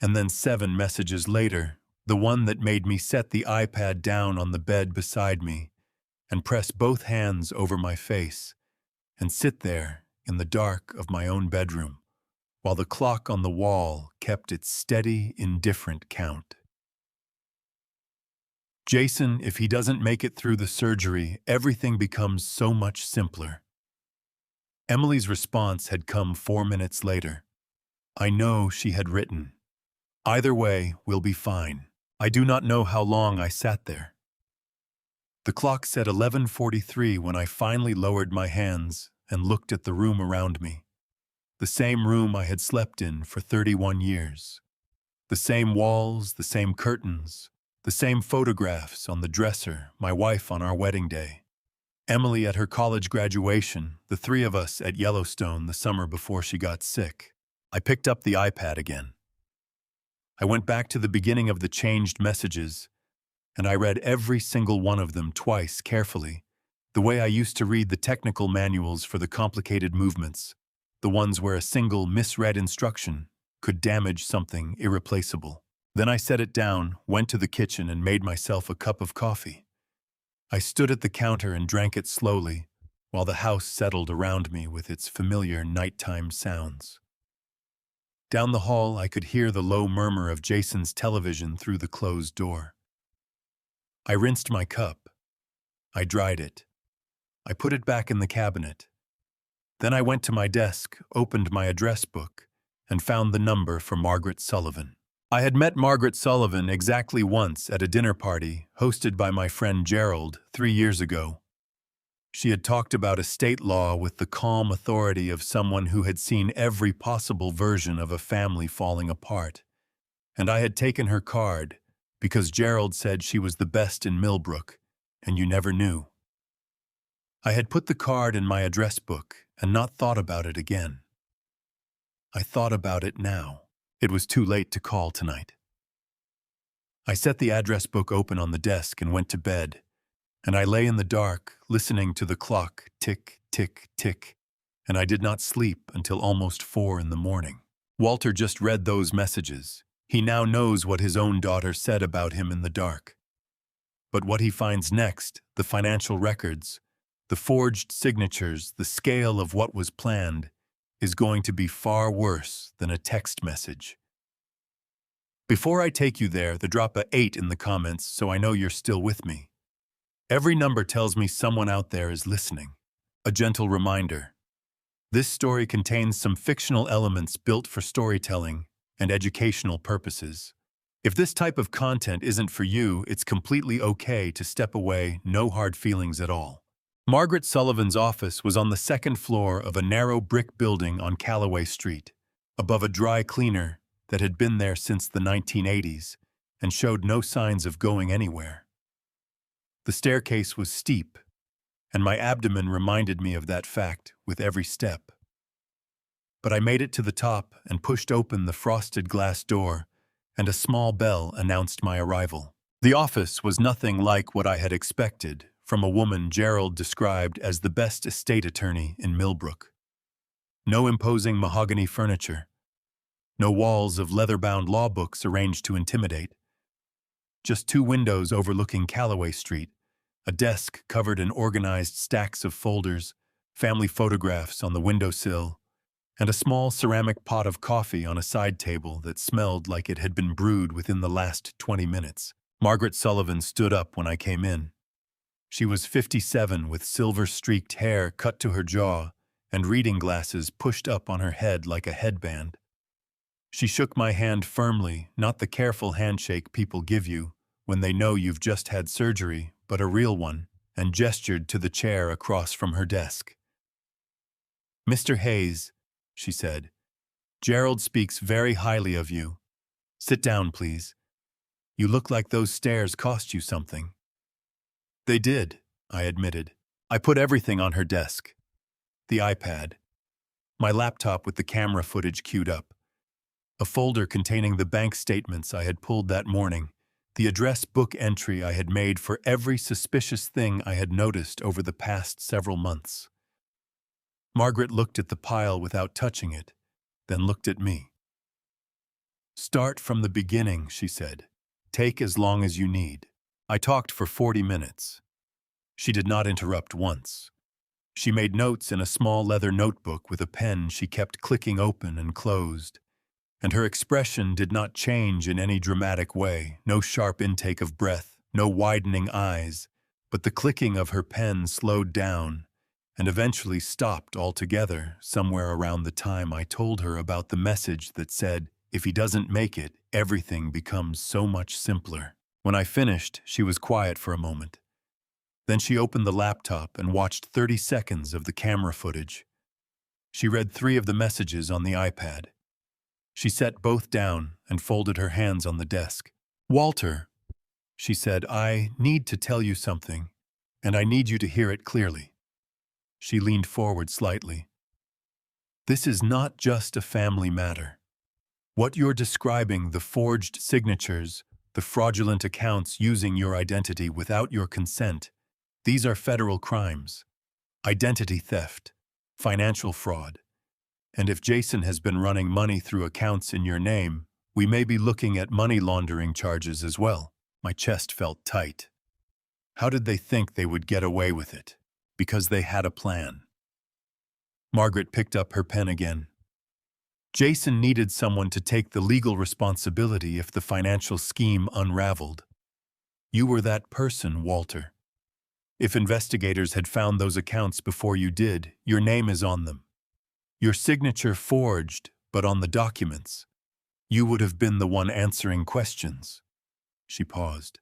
And then 7 messages later, the one that made me set the iPad down on the bed beside me and press both hands over my face and sit there in the dark of my own bedroom while the clock on the wall kept its steady, indifferent count. Jason, if he doesn't make it through the surgery, everything becomes so much simpler. Emily's response had come 4 minutes later. I know she had written. Either way, we'll be fine. I do not know how long I sat there. The clock said 11:43 when I finally lowered my hands and looked at the room around me. The same room I had slept in for 31 years. The same walls, the same curtains, the same photographs on the dresser, my wife on our wedding day. Emily at her college graduation, the 3 of us at Yellowstone the summer before she got sick. I picked up the iPad again. I went back to the beginning of the changed messages, and I read every single one of them twice carefully, the way I used to read the technical manuals for the complicated movements, the ones where a single misread instruction could damage something irreplaceable. Then I set it down, went to the kitchen, and made myself a cup of coffee. I stood at the counter and drank it slowly, while the house settled around me with its familiar nighttime sounds. Down the hall, I could hear the low murmur of Jason's television through the closed door. I rinsed my cup. I dried it. I put it back in the cabinet. Then I went to my desk, opened my address book, and found the number for Margaret Sullivan. I had met Margaret Sullivan exactly once at a dinner party hosted by my friend Gerald 3 years ago. She had talked about estate law with the calm authority of someone who had seen every possible version of a family falling apart. And I had taken her card because Gerald said she was the best in Millbrook, and you never knew. I had put the card in my address book and not thought about it again. I thought about it now. It was too late to call tonight. I set the address book open on the desk and went to bed, and I lay in the dark, listening to the clock tick, tick, tick, and I did not sleep until almost 4 in the morning. Walter just read those messages. He now knows what his own daughter said about him in the dark. But what he finds next, the financial records, the forged signatures, the scale of what was planned, is going to be far worse than a text message. Before I take you there, drop a 8 in the comments so I know you're still with me. Every number tells me someone out there is listening. A gentle reminder. This story contains some fictional elements built for storytelling and educational purposes. If this type of content isn't for you, it's completely okay to step away, no hard feelings at all. Margaret Sullivan's office was on the 2nd floor of a narrow brick building on Callaway Street, above a dry cleaner that had been there since the 1980s and showed no signs of going anywhere. The staircase was steep, and my abdomen reminded me of that fact with every step. But I made it to the top and pushed open the frosted glass door, and a small bell announced my arrival. The office was nothing like what I had expected from a woman Gerald described as the best estate attorney in Millbrook. No imposing mahogany furniture. No walls of leather-bound law books arranged to intimidate. Just 2 windows overlooking Callaway Street, a desk covered in organized stacks of folders, family photographs on the windowsill, and a small ceramic pot of coffee on a side table that smelled like it had been brewed within the last 20 minutes. Margaret Sullivan stood up when I came in. She was 57 with silver-streaked hair cut to her jaw and reading glasses pushed up on her head like a headband. She shook my hand firmly, not the careful handshake people give you when they know you've just had surgery, but a real one, and gestured to the chair across from her desk. "Mr. Hayes," she said, "Gerald speaks very highly of you. Sit down, please. You look like those stairs cost you something." "They did," I admitted. I put everything on her desk. The iPad, my laptop with the camera footage queued up, a folder containing the bank statements I had pulled that morning, the address book entry I had made for every suspicious thing I had noticed over the past several months. Margaret looked at the pile without touching it, then looked at me. "Start from the beginning," she said. "Take as long as you need." I talked for 40 minutes. She did not interrupt once. She made notes in a small leather notebook with a pen she kept clicking open and closed, and her expression did not change in any dramatic way, no sharp intake of breath, no widening eyes, but the clicking of her pen slowed down and eventually stopped altogether somewhere around the time I told her about the message that said, "If he doesn't make it, everything becomes so much simpler." When I finished, she was quiet for a moment. Then she opened the laptop and watched 30 seconds of the camera footage. She read 3 of the messages on the iPad. She set both down and folded her hands on the desk. "Walter," she said, "I need to tell you something, and I need you to hear it clearly." She leaned forward slightly. "This is not just a family matter. What you're describing, the forged signatures, the fraudulent accounts using your identity without your consent, these are federal crimes. Identity theft, financial fraud. And if Jason has been running money through accounts in your name, we may be looking at money laundering charges as well." My chest felt tight. How did they think they would get away with it? Because they had a plan. Margaret picked up her pen again. Jason needed someone to take the legal responsibility if the financial scheme unraveled. You were that person, Walter. If investigators had found those accounts before you did, your name is on them. Your signature forged, but on the documents. You would have been the one answering questions. She paused.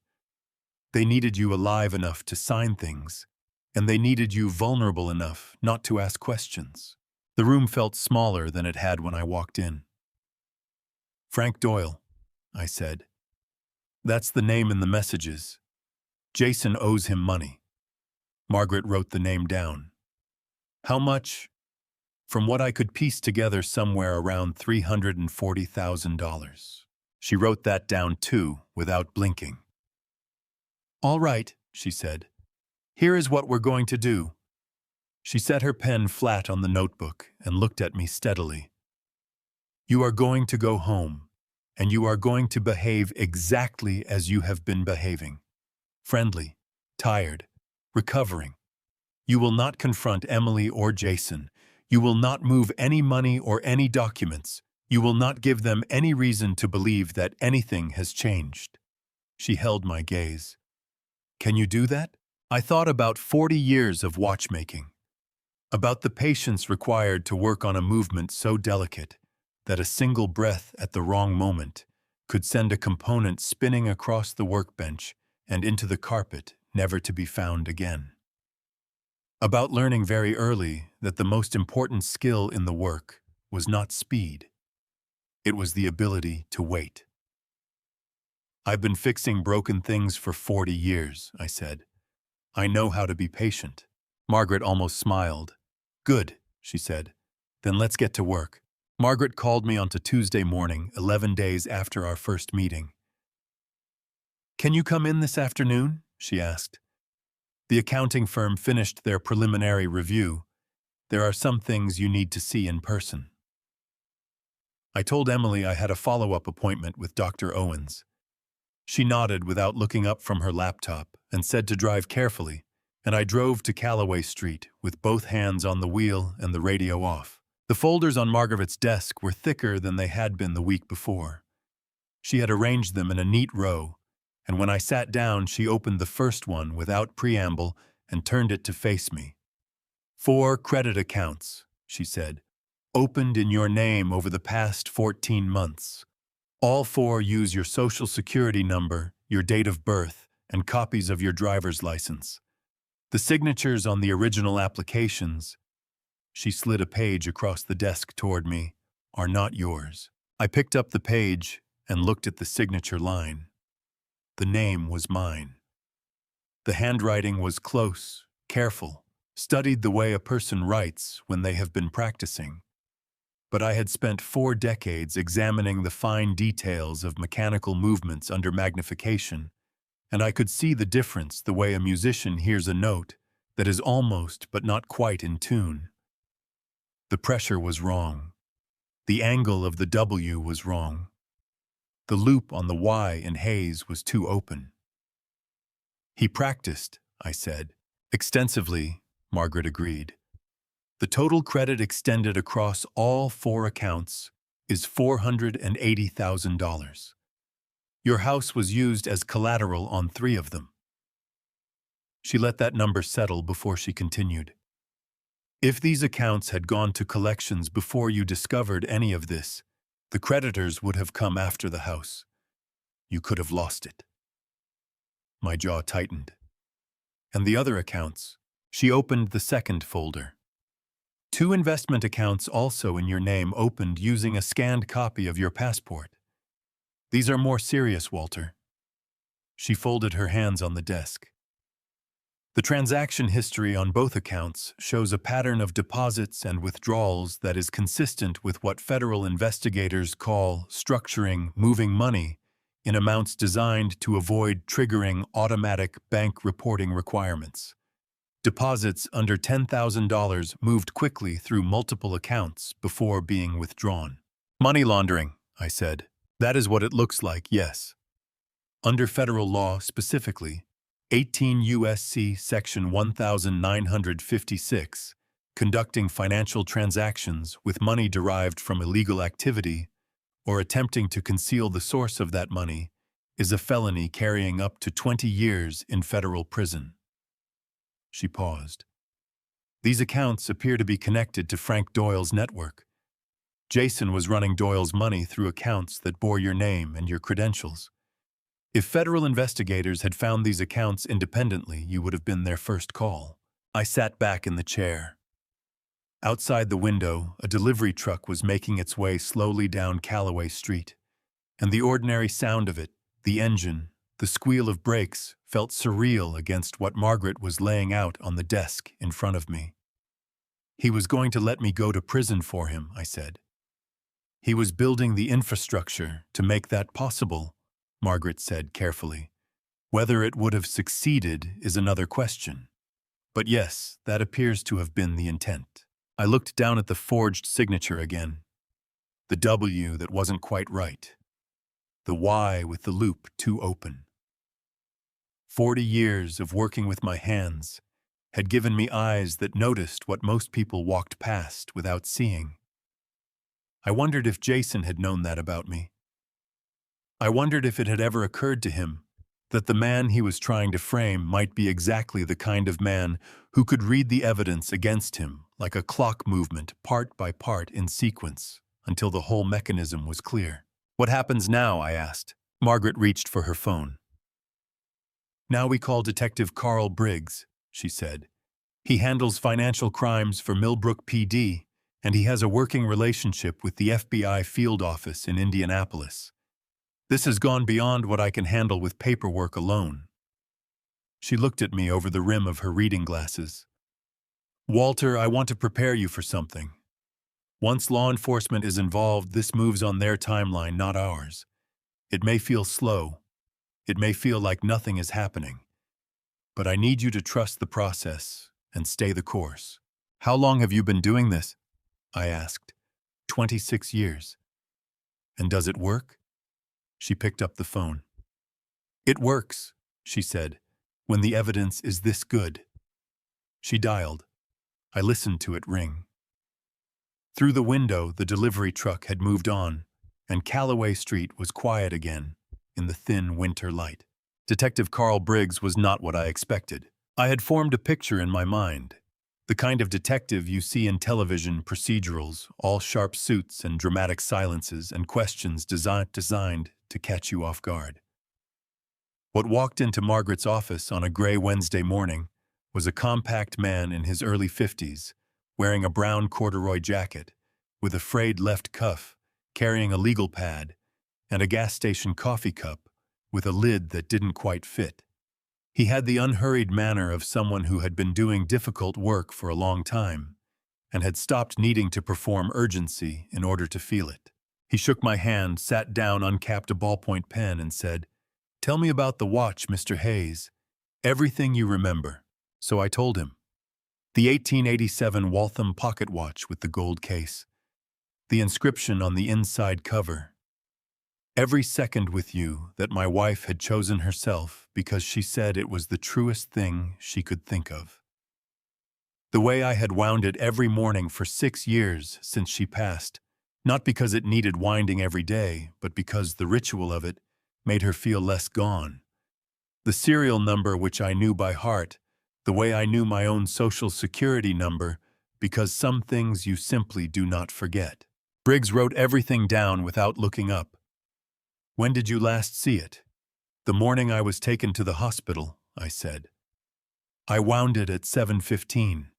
They needed you alive enough to sign things, and they needed you vulnerable enough not to ask questions. The room felt smaller than it had when I walked in. Frank Doyle, I said. That's the name in the messages. Jason owes him money. Margaret wrote the name down. How much? From what I could piece together, somewhere around $340,000. She wrote that down too, without blinking. All right, she said. Here is what we're going to do. She set her pen flat on the notebook and looked at me steadily. You are going to go home, and you are going to behave exactly as you have been behaving. Friendly, tired, recovering. You will not confront Emily or Jason. You will not move any money or any documents. You will not give them any reason to believe that anything has changed. She held my gaze. Can you do that? I thought about 40 years of watchmaking. About the patience required to work on a movement so delicate that a single breath at the wrong moment could send a component spinning across the workbench and into the carpet, never to be found again. About learning very early that the most important skill in the work was not speed. It was the ability to wait. I've been fixing broken things for 40 years, I said. I know how to be patient. Margaret almost smiled. Good, she said. Then let's get to work. Margaret called me onto Tuesday morning, 11 days after our first meeting. Can you come in this afternoon? She asked. The accounting firm finished their preliminary review. There are some things you need to see in person. I told Emily I had a follow-up appointment with Dr. Owens. She nodded without looking up from her laptop and said to drive carefully, and I drove to Callaway Street with both hands on the wheel and the radio off. The folders on Margaret's desk were thicker than they had been the week before. She had arranged them in a neat row, and when I sat down, she opened the first one without preamble and turned it to face me. 4 credit accounts, she said, opened in your name over the past 14 months. All 4 use your social security number, your date of birth, and copies of your driver's license. The signatures on the original applications, she slid a page across the desk toward me, are not yours. I picked up the page and looked at the signature line. The name was mine. The handwriting was close, careful, studied the way a person writes when they have been practicing. But I had spent 4 decades examining the fine details of mechanical movements under magnification, and I could see the difference the way a musician hears a note that is almost but not quite in tune. The pressure was wrong. The angle of the W was wrong. The loop on the Y in Hayes was too open. He practiced, I said. Extensively, Margaret agreed. The total credit extended across all 4 accounts is $480,000. Your house was used as collateral on 3 of them. She let that number settle before she continued. If these accounts had gone to collections before you discovered any of this, the creditors would have come after the house. You could have lost it. My jaw tightened. And the other accounts? She opened the second folder. 2 investment accounts also in your name opened using a scanned copy of your passport. These are more serious, Walter. She folded her hands on the desk. The transaction history on both accounts shows a pattern of deposits and withdrawals that is consistent with what federal investigators call structuring moving money in amounts designed to avoid triggering automatic bank reporting requirements. Deposits under $10,000 moved quickly through multiple accounts before being withdrawn. Money laundering, I said. That is what it looks like, yes. Under federal law specifically, 18 U.S.C. Section 1956, conducting financial transactions with money derived from illegal activity or attempting to conceal the source of that money is a felony carrying up to 20 years in federal prison. She paused. These accounts appear to be connected to Frank Doyle's network. Jason was running Doyle's money through accounts that bore your name and your credentials. If federal investigators had found these accounts independently, you would have been their first call. I sat back in the chair. Outside the window, a delivery truck was making its way slowly down Callaway Street, and the ordinary sound of it, the engine, the squeal of brakes, felt surreal against what Margaret was laying out on the desk in front of me. He was going to let me go to prison for him, I said. He was building the infrastructure to make that possible, Margaret said carefully. Whether it would have succeeded is another question. But yes, that appears to have been the intent. I looked down at the forged signature again. The W that wasn't quite right. The Y with the loop too open. 40 years of working with my hands had given me eyes that noticed what most people walked past without seeing. I wondered if Jason had known that about me. I wondered if it had ever occurred to him that the man he was trying to frame might be exactly the kind of man who could read the evidence against him like a clock movement, part by part in sequence, until the whole mechanism was clear. What happens now? I asked. Margaret reached for her phone. Now we call Detective Carl Briggs, she said. He handles financial crimes for Millbrook PD, and he has a working relationship with the FBI field office in Indianapolis. This has gone beyond what I can handle with paperwork alone. She looked at me over the rim of her reading glasses. Walter, I want to prepare you for something. Once law enforcement is involved, this moves on their timeline, not ours. It may feel slow. It may feel like nothing is happening. But I need you to trust the process and stay the course. How long have you been doing this? I asked. 26 years. And does it work? She picked up the phone. It works, she said, when the evidence is this good. She dialed. I listened to it ring. Through the window, the delivery truck had moved on, and Callaway Street was quiet again in the thin winter light. Detective Carl Briggs was not what I expected. I had formed a picture in my mind, the kind of detective you see in television procedurals, all sharp suits and dramatic silences and questions designed to catch you off guard. What walked into Margaret's office on a gray Wednesday morning was a compact man in his early 50s, wearing a brown corduroy jacket, with a frayed left cuff, carrying a legal pad, and a gas station coffee cup with a lid that didn't quite fit. He had the unhurried manner of someone who had been doing difficult work for a long time and had stopped needing to perform urgency in order to feel it. He shook my hand, sat down, uncapped a ballpoint pen, and said, "Tell me about the watch, Mr. Hayes. Everything you remember." So I told him. The 1887 Waltham pocket watch with the gold case. The inscription on the inside cover. Every second with you that my wife had chosen herself because she said it was the truest thing she could think of. The way I had wound it every morning for 6 years since she passed, not because it needed winding every day, but because the ritual of it made her feel less gone. The serial number which I knew by heart, the way I knew my own social security number, because some things you simply do not forget. Briggs wrote everything down without looking up. When did you last see it? The morning I was taken to the hospital, I said. I wound it at 7:15.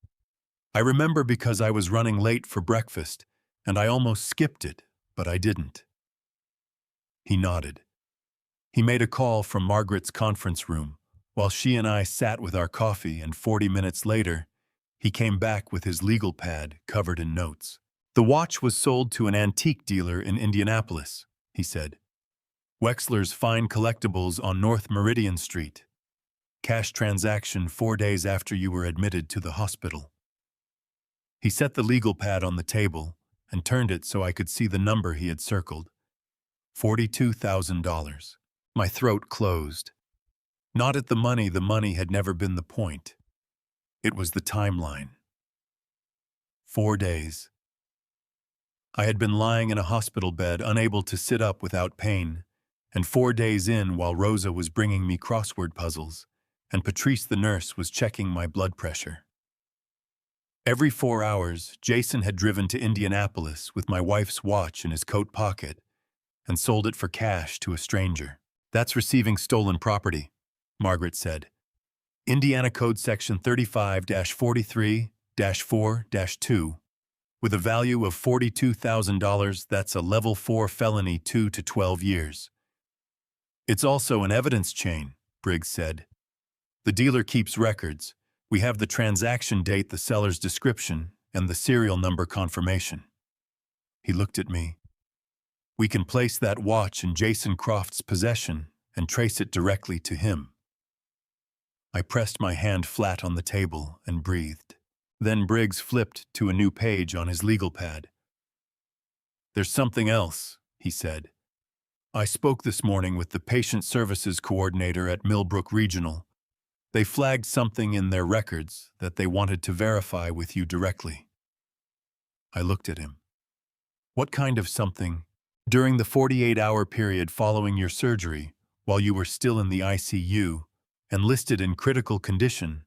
I remember because I was running late for breakfast, and I almost skipped it, but I didn't. He nodded. He made a call from Margaret's conference room, while she and I sat with our coffee, and 40 minutes later, he came back with his legal pad covered in notes. The watch was sold to an antique dealer in Indianapolis, he said. Wexler's Fine Collectibles on North Meridian Street. Cash transaction 4 days after you were admitted to the hospital. He set the legal pad on the table and turned it so I could see the number he had circled. $42,000. My throat closed. Not at the money had never been the point. It was the timeline. 4 days. I had been lying in a hospital bed, unable to sit up without pain, and 4 days in, while Rosa was bringing me crossword puzzles, and Patrice the nurse was checking my blood pressure. Every 4 hours, Jason had driven to Indianapolis with my wife's watch in his coat pocket and sold it for cash to a stranger. That's receiving stolen property, Margaret said. Indiana Code Section 35-43-4-2. With a value of $42,000, that's a Level 4 felony, 2 to 12 years. It's also an evidence chain, Briggs said. The dealer keeps records. We have the transaction date, the seller's description, and the serial number confirmation. He looked at me. We can place that watch in Jason Croft's possession and trace it directly to him. I pressed my hand flat on the table and breathed. Then Briggs flipped to a new page on his legal pad. There's something else, he said. I spoke this morning with the patient services coordinator at Millbrook Regional. They flagged something in their records that they wanted to verify with you directly. I looked at him. What kind of something? During the 48-hour period following your surgery, while you were still in the ICU and listed in critical condition,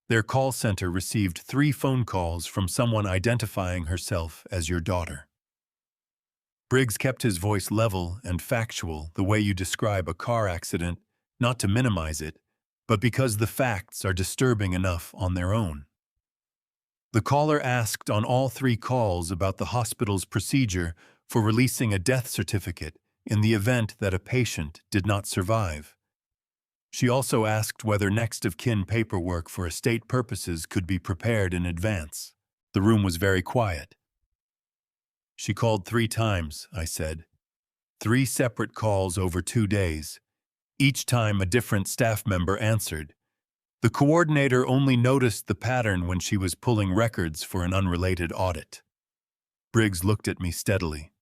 their call center received 3 phone calls from someone identifying herself as your daughter. Briggs kept his voice level and factual, the way you describe a car accident, not to minimize it, but because the facts are disturbing enough on their own. The caller asked on all 3 calls about the hospital's procedure for releasing a death certificate in the event that a patient did not survive. She also asked whether next-of-kin paperwork for estate purposes could be prepared in advance. The room was very quiet. She called 3 times, I said. 3 separate calls over 2 days. Each time a different staff member answered. The coordinator only noticed the pattern when she was pulling records for an unrelated audit. Briggs looked at me steadily.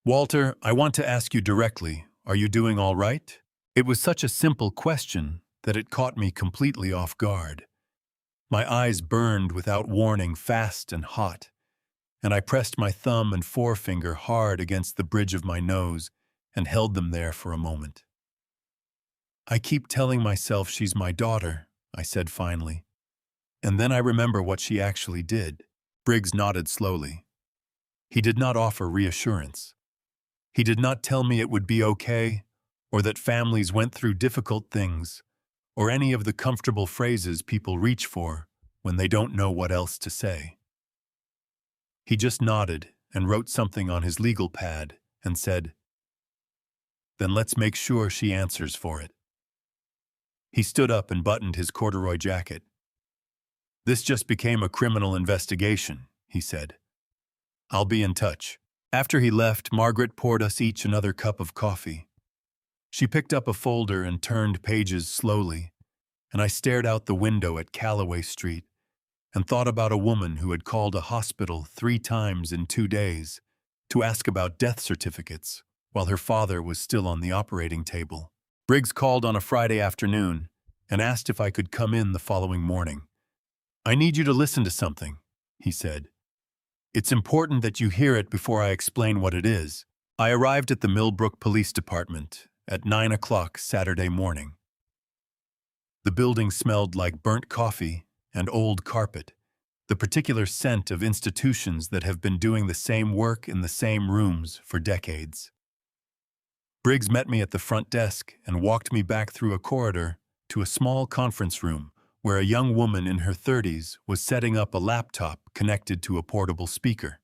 Walter, I want to ask you directly, are you doing all right? It was such a simple question that it caught me completely off guard. My eyes burned without warning, fast and hot, and I pressed my thumb and forefinger hard against the bridge of my nose and held them there for a moment. I keep telling myself she's my daughter, I said finally. And then I remember what she actually did. Briggs nodded slowly. He did not offer reassurance. He did not tell me it would be okay, or that families went through difficult things, or any of the comfortable phrases people reach for when they don't know what else to say. He just nodded and wrote something on his legal pad and said, "Then let's make sure she answers for it." He stood up and buttoned his corduroy jacket. "This just became a criminal investigation," he said. "I'll be in touch." After he left, Margaret poured us each another cup of coffee. She picked up a folder and turned pages slowly, and I stared out the window at Callaway Street and thought about a woman who had called a hospital 3 times in 2 days to ask about death certificates while her father was still on the operating table. Briggs called on a Friday afternoon and asked if I could come in the following morning. "I need you to listen to something," he said. "It's important that you hear it before I explain what it is." I arrived at the Millbrook Police Department at 9 o'clock Saturday morning. The building smelled like burnt coffee and old carpet, the particular scent of institutions that have been doing the same work in the same rooms for decades. Briggs met me at the front desk and walked me back through a corridor to a small conference room where a young woman in her 30s was setting up a laptop connected to a portable speaker.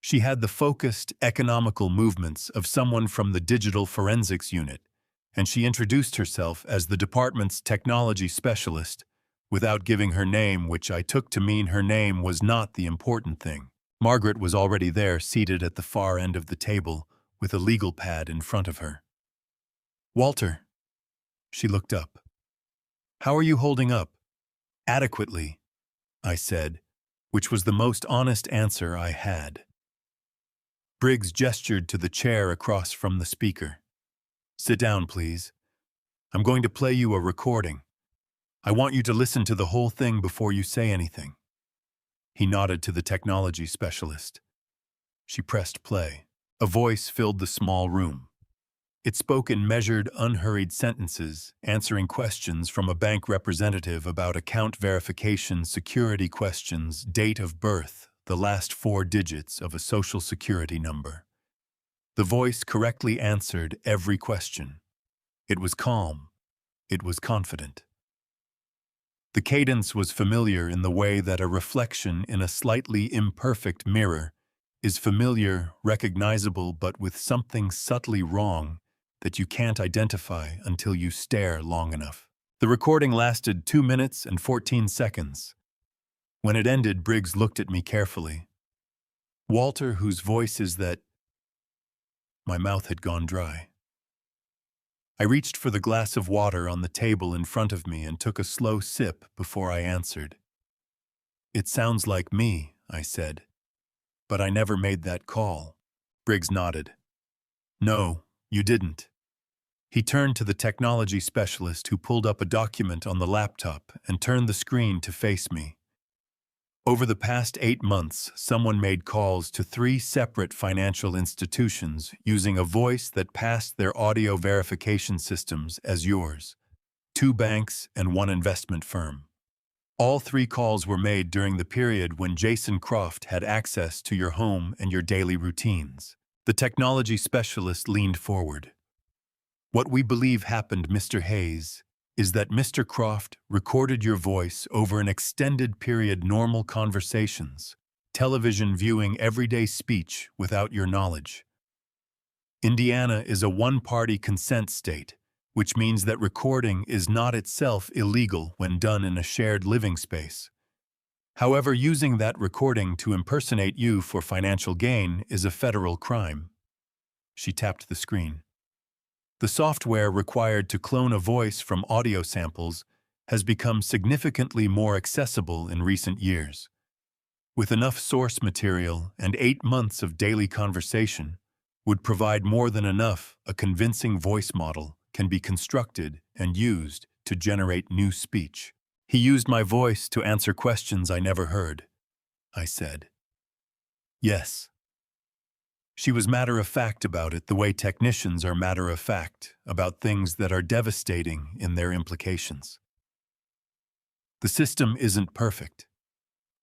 She had the focused, economical movements of someone from the digital forensics unit, and she introduced herself as the department's technology specialist without giving her name, which I took to mean her name was not the important thing. Margaret was already there, seated at the far end of the table with a legal pad in front of her. "Walter." She looked up. "How are you holding up?" "Adequately," I said, which was the most honest answer I had. Briggs gestured to the chair across from the speaker. "Sit down, please." I'm going to play you a recording. I want you to listen to the whole thing before you say anything." He nodded to the technology specialist. She pressed play. A voice filled the small room. It spoke in measured, unhurried sentences, answering questions from a bank representative about account verification, security questions, date of birth, the last 4 digits of a social security number. The voice correctly answered every question. It was calm. It was confident. The cadence was familiar in the way that a reflection in a slightly imperfect mirror is familiar, recognizable, but with something subtly wrong that you can't identify until you stare long enough. The recording lasted 2 minutes and 14 seconds. When it ended, Briggs looked at me carefully. "Walter, whose voice is that?" My mouth had gone dry. I reached for the glass of water on the table in front of me and took a slow sip before I answered. "It sounds like me," I said. "But I never made that call." Briggs nodded. "No, you didn't." He turned to the technology specialist who pulled up a document on the laptop and turned the screen to face me. "Over the past 8 months, someone made calls to 3 separate financial institutions using a voice that passed their audio verification systems as yours. 2 banks and 1 investment firm. All 3 calls were made during the period when Jason Croft had access to your home and your daily routines." The technology specialist leaned forward. "What we believe happened, Mr. Hayes, is that Mr. Croft recorded your voice over an extended period, normal conversations, television viewing, everyday speech without your knowledge. Indiana is a one-party consent state, which means that recording is not itself illegal when done in a shared living space. However, using that recording to impersonate you for financial gain is a federal crime." She tapped the screen. "The software required to clone a voice from audio samples has become significantly more accessible in recent years. With enough source material and 8 months of daily conversation would provide more than enough, a convincing voice model can be constructed and used to generate new speech." "He used my voice to answer questions I never heard," I said. "Yes." She was matter-of-fact about it, the way technicians are matter-of-fact about things that are devastating in their implications. "The system isn't perfect.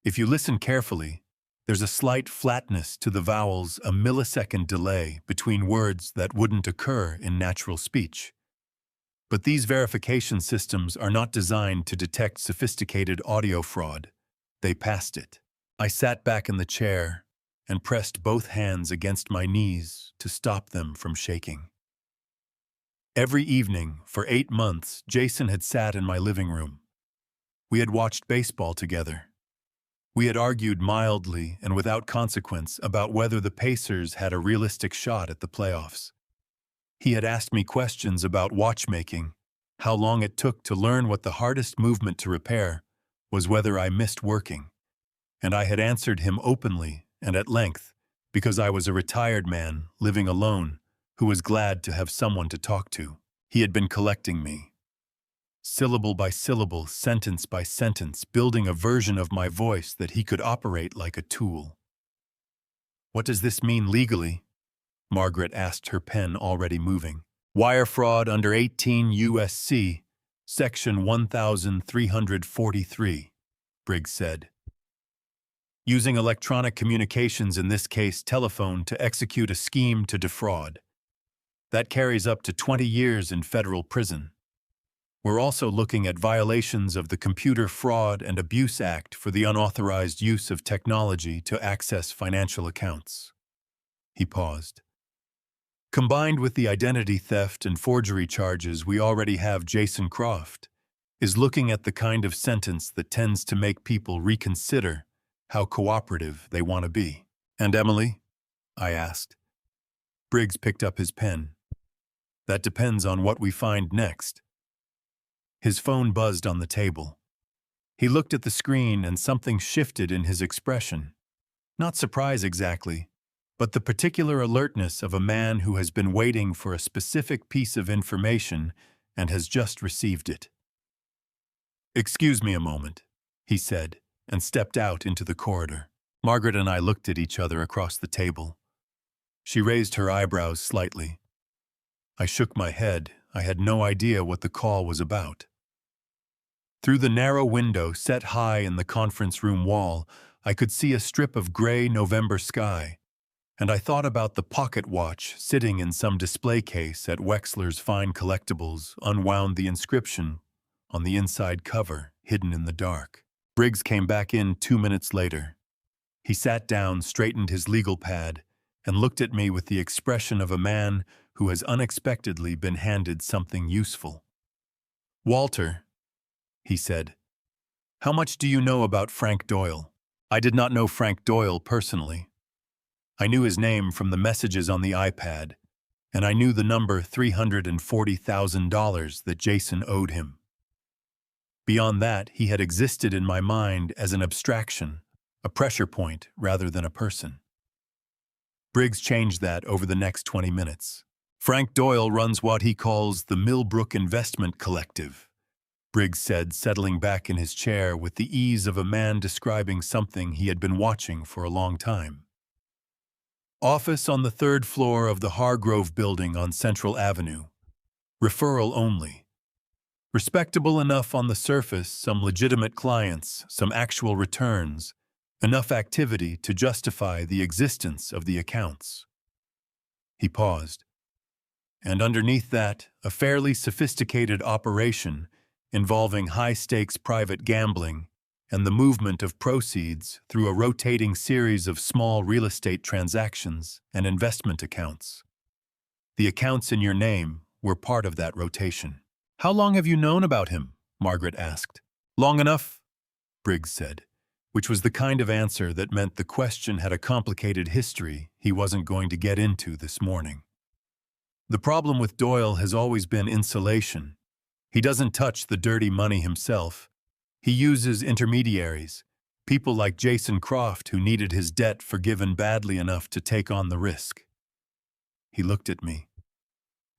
If you listen carefully, there's a slight flatness to the vowels, a millisecond delay between words that wouldn't occur in natural speech. But these verification systems are not designed to detect sophisticated audio fraud. They passed it." I sat back in the chair and pressed both hands against my knees to stop them from shaking. Every evening, for 8 months, Jason had sat in my living room. We had watched baseball together. We had argued mildly and without consequence about whether the Pacers had a realistic shot at the playoffs. He had asked me questions about watchmaking, how long it took to learn what the hardest movement to repair was, whether I missed working, and I had answered him openly and at length because I was a retired man living alone who was glad to have someone to talk to. He had been collecting me, syllable by syllable, sentence by sentence, building a version of my voice that he could operate like a tool. "What does this mean legally?" Margaret asked, her pen already moving. "Wire fraud under 18 U.S.C., Section 1343, Briggs said. "Using electronic communications, in this case telephone, to execute a scheme to defraud. That carries up to 20 years in federal prison. We're also looking at violations of the Computer Fraud and Abuse Act for the unauthorized use of technology to access financial accounts." He paused. "Combined with the identity theft and forgery charges we already have, Jason Croft is looking at the kind of sentence that tends to make people reconsider how cooperative they want to be." "And Emily?" I asked. Briggs picked up his pen. "That depends on what we find next." His phone buzzed on the table. He looked at the screen and something shifted in his expression. Not surprise exactly, but the particular alertness of a man who has been waiting for a specific piece of information and has just received it. "Excuse me a moment," he said, and stepped out into the corridor. Margaret and I looked at each other across the table. She raised her eyebrows slightly. I shook my head. I had no idea what the call was about. Through the narrow window set high in the conference room wall, I could see a strip of gray November sky, and I thought about the pocket watch sitting in some display case at Wexler's Fine Collectibles, unwound the inscription on the inside cover, hidden in the dark. Briggs came back in 2 minutes later. He sat down, straightened his legal pad, and looked at me with the expression of a man who has unexpectedly been handed something useful. "Walter," he said, "how much do you know about Frank Doyle?" I did not know Frank Doyle personally. I knew his name from the messages on the iPad, and I knew the number $340,000 that Jason owed him. Beyond that, he had existed in my mind as an abstraction, a pressure point rather than a person. Briggs changed that over the next 20 minutes. "Frank Doyle runs what he calls the Millbrook Investment Collective," Briggs said, settling back in his chair with the ease of a man describing something he had been watching for a long time. "Office on the 3rd floor of the Hargrove Building on Central Avenue. Referral only. Respectable enough on the surface, some legitimate clients, some actual returns, enough activity to justify the existence of the accounts." He paused. "And underneath that, a fairly sophisticated operation involving high-stakes private gambling and the movement of proceeds through a rotating series of small real estate transactions and investment accounts. The accounts in your name were part of that rotation." "How long have you known about him?" Margaret asked. "Long enough," Briggs said, which was the kind of answer that meant the question had a complicated history he wasn't going to get into this morning. "The problem with Doyle has always been insulation. He doesn't touch the dirty money himself. He uses intermediaries, people like Jason Croft who needed his debt forgiven badly enough to take on the risk." He looked at me.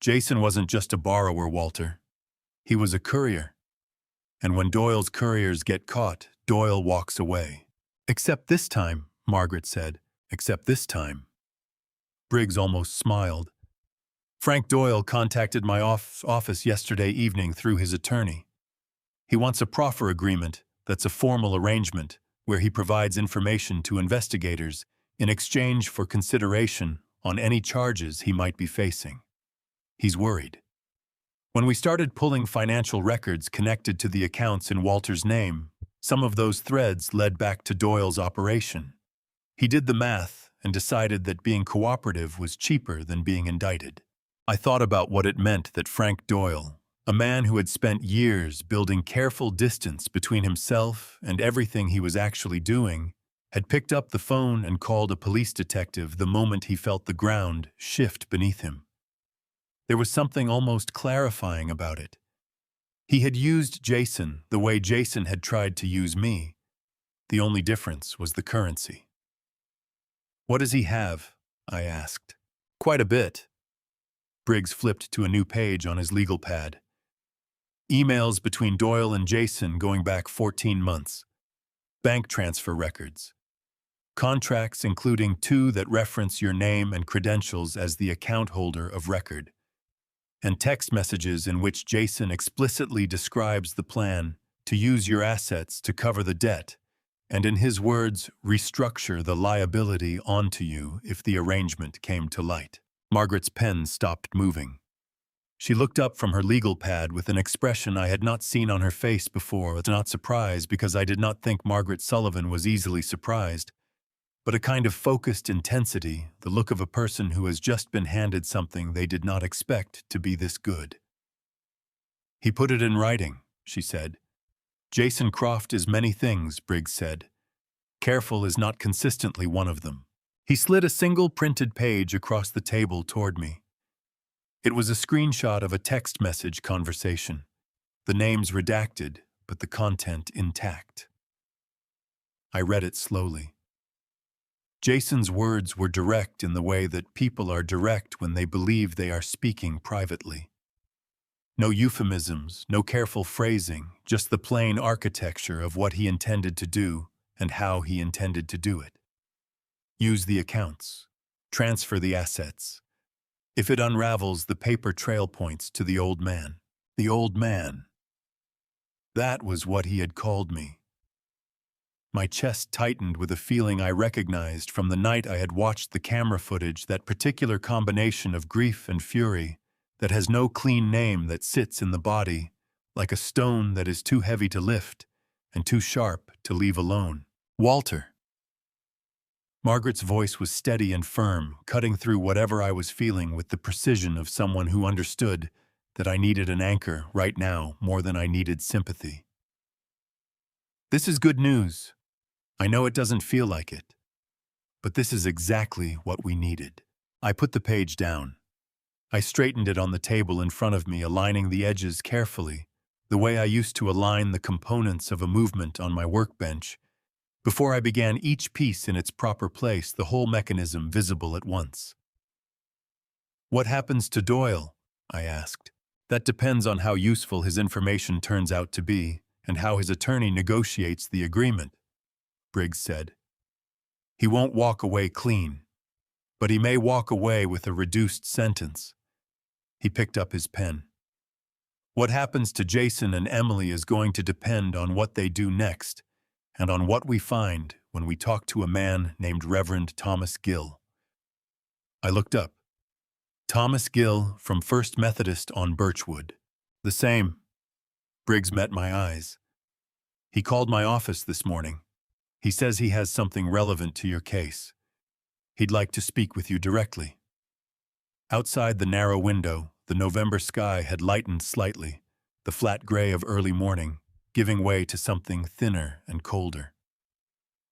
"Jason wasn't just a borrower, Walter. He was a courier. And when Doyle's couriers get caught, Doyle walks away." "Except this time," Margaret said. "Except this time." Briggs almost smiled. "Frank Doyle contacted my office yesterday evening through his attorney. He wants a proffer agreement that's a formal arrangement where he provides information to investigators in exchange for consideration on any charges he might be facing. He's worried. When we started pulling financial records connected to the accounts in Walter's name, some of those threads led back to Doyle's operation. He did the math and decided that being cooperative was cheaper than being indicted." I thought about what it meant that Frank Doyle, a man who had spent years building careful distance between himself and everything he was actually doing, had picked up the phone and called a police detective the moment he felt the ground shift beneath him. There was something almost clarifying about it. He had used Jason the way Jason had tried to use me. The only difference was the currency. "What does he have?" I asked. "Quite a bit." Briggs flipped to a new page on his legal pad. "Emails between Doyle and Jason going back 14 months. Bank transfer records. Contracts including 2 that reference your name and credentials as the account holder of record. And text messages in which Jason explicitly describes the plan to use your assets to cover the debt, and in his words, restructure the liability onto you if the arrangement came to light." Margaret's pen stopped moving. She looked up from her legal pad with an expression I had not seen on her face before, not surprise because I did not think Margaret Sullivan was easily surprised, but a kind of focused intensity, the look of a person who has just been handed something they did not expect to be this good. "He put it in writing," she said. "Jason Croft is many things," Briggs said. "Careful is not consistently one of them." He slid a single printed page across the table toward me. It was a screenshot of a text message conversation, the names redacted, but the content intact. I read it slowly. Jason's words were direct in the way that people are direct when they believe they are speaking privately. No euphemisms, no careful phrasing, just the plain architecture of what he intended to do and how he intended to do it. Use the accounts. Transfer the assets. If it unravels, the paper trail points to the old man. The old man. That was what he had called me. My chest tightened with a feeling I recognized from the night I had watched the camera footage, that particular combination of grief and fury that has no clean name, that sits in the body like a stone that is too heavy to lift and too sharp to leave alone. Walter. Margaret's voice was steady and firm, cutting through whatever I was feeling with the precision of someone who understood that I needed an anchor right now more than I needed sympathy. This is good news. I know it doesn't feel like it, but this is exactly what we needed. I put the page down. I straightened it on the table in front of me, aligning the edges carefully, the way I used to align the components of a movement on my workbench. Before I began each piece in its proper place, the whole mechanism visible at once. What happens to Doyle? I asked. That depends on how useful his information turns out to be and how his attorney negotiates the agreement, Briggs said. He won't walk away clean, but he may walk away with a reduced sentence. He picked up his pen. What happens to Jason and Emily is going to depend on what they do next, and on what we find when we talk to a man named Reverend Thomas Gill. I looked up. Thomas Gill from First Methodist on Birchwood. The same. Briggs met my eyes. He called my office this morning. He says he has something relevant to your case. He'd like to speak with you directly. Outside the narrow window, the November sky had lightened slightly, the flat gray of early morning giving way to something thinner and colder.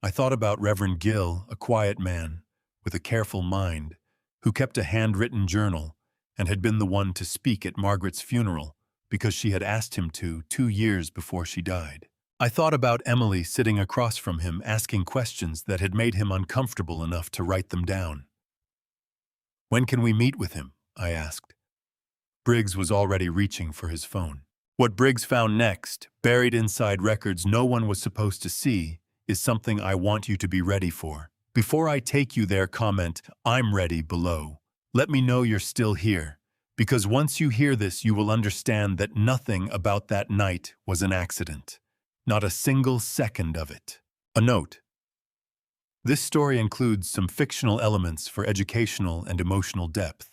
I thought about Reverend Gill, a quiet man with a careful mind, who kept a handwritten journal and had been the one to speak at Margaret's funeral because she had asked him to 2 years before she died. I thought about Emily sitting across from him, asking questions that had made him uncomfortable enough to write them down. When can we meet with him? I asked. Briggs was already reaching for his phone. What Briggs found next, buried inside records no one was supposed to see, is something I want you to be ready for. Before I take you there, comment, "I'm ready," below. Let me know you're still here, because once you hear this, you will understand that nothing about that night was an accident. Not a single second of it. A note. This story includes some fictional elements for educational and emotional depth.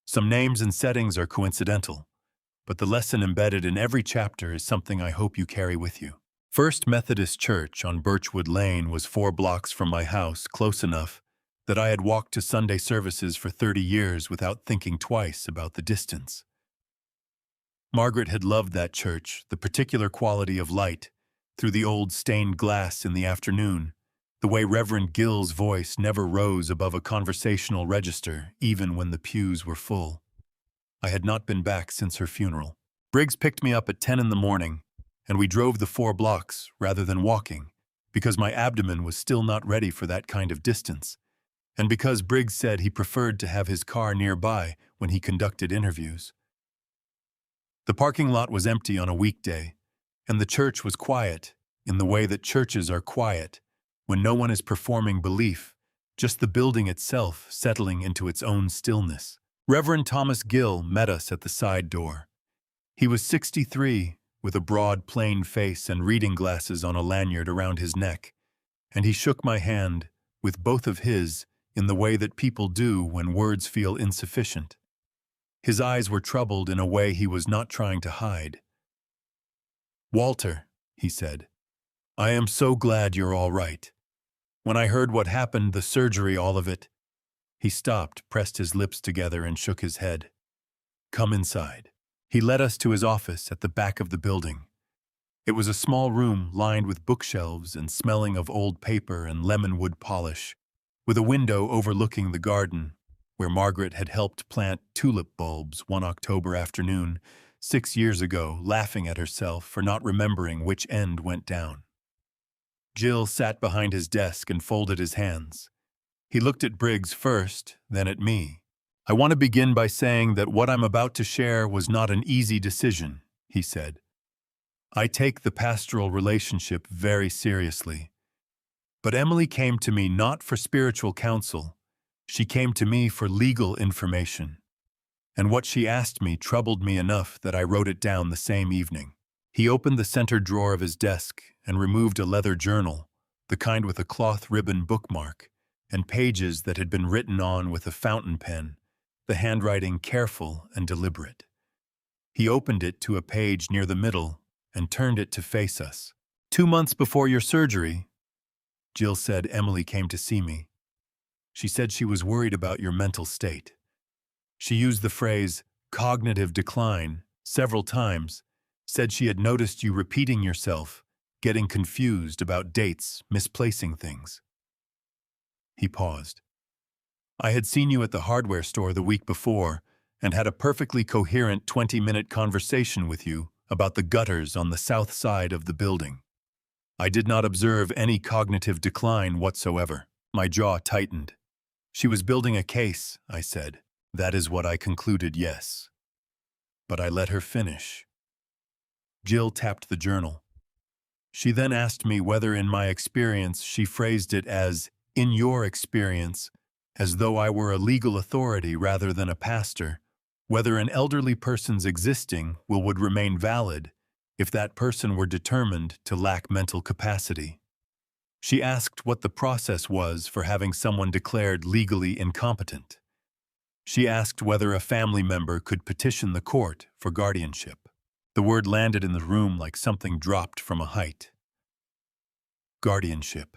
Some names and settings are coincidental, but the lesson embedded in every chapter is something I hope you carry with you. First Methodist Church on Birchwood Lane was 4 blocks from my house, close enough that I had walked to Sunday services for 30 years without thinking twice about the distance. Margaret had loved that church, the particular quality of light, through the old stained glass in the afternoon, the way Reverend Gill's voice never rose above a conversational register, even when the pews were full. I had not been back since her funeral. Briggs picked me up at 10 in the morning, and we drove the 4 blocks rather than walking, because my abdomen was still not ready for that kind of distance, and because Briggs said he preferred to have his car nearby when he conducted interviews. The parking lot was empty on a weekday, and the church was quiet in the way that churches are quiet when no one is performing belief, just the building itself settling into its own stillness. Reverend Thomas Gill met us at the side door. He was 63, with a broad, plain face and reading glasses on a lanyard around his neck, and he shook my hand with both of his in the way that people do when words feel insufficient. His eyes were troubled in a way he was not trying to hide. "Walter," he said, "I am so glad you're all right. When I heard what happened, the surgery, all of it—" He stopped, pressed his lips together, and shook his head. "Come inside." He led us to his office at the back of the building. It was a small room lined with bookshelves and smelling of old paper and lemon wood polish, with a window overlooking the garden, where Margaret had helped plant tulip bulbs one October afternoon 6 years ago, laughing at herself for not remembering which end went down. Gill sat behind his desk and folded his hands. He looked at Briggs first, then at me. I want to begin by saying that what I'm about to share was not an easy decision, he said. I take the pastoral relationship very seriously. But Emily came to me not for spiritual counsel. She came to me for legal information. And what she asked me troubled me enough that I wrote it down the same evening. He opened the center drawer of his desk and removed a leather journal, the kind with a cloth ribbon bookmark, and pages that had been written on with a fountain pen, the handwriting careful and deliberate. He opened it to a page near the middle and turned it to face us. 2 months before your surgery, Jill said Emily came to see me. She said she was worried about your mental state. She used the phrase cognitive decline several times, said she had noticed you repeating yourself, getting confused about dates, misplacing things. He paused. I had seen you at the hardware store the week before and had a perfectly coherent 20-minute conversation with you about the gutters on the south side of the building. I did not observe any cognitive decline whatsoever. My jaw tightened. She was building a case, I said. That is what I concluded, yes. But I let her finish. Jill tapped the journal. She then asked me whether in my experience she phrased it as, in your experience, as though I were a legal authority rather than a pastor, whether an elderly person's existing will would remain valid if that person were determined to lack mental capacity. She asked what the process was for having someone declared legally incompetent. She asked whether a family member could petition the court for guardianship. The word landed in the room like something dropped from a height. Guardianship.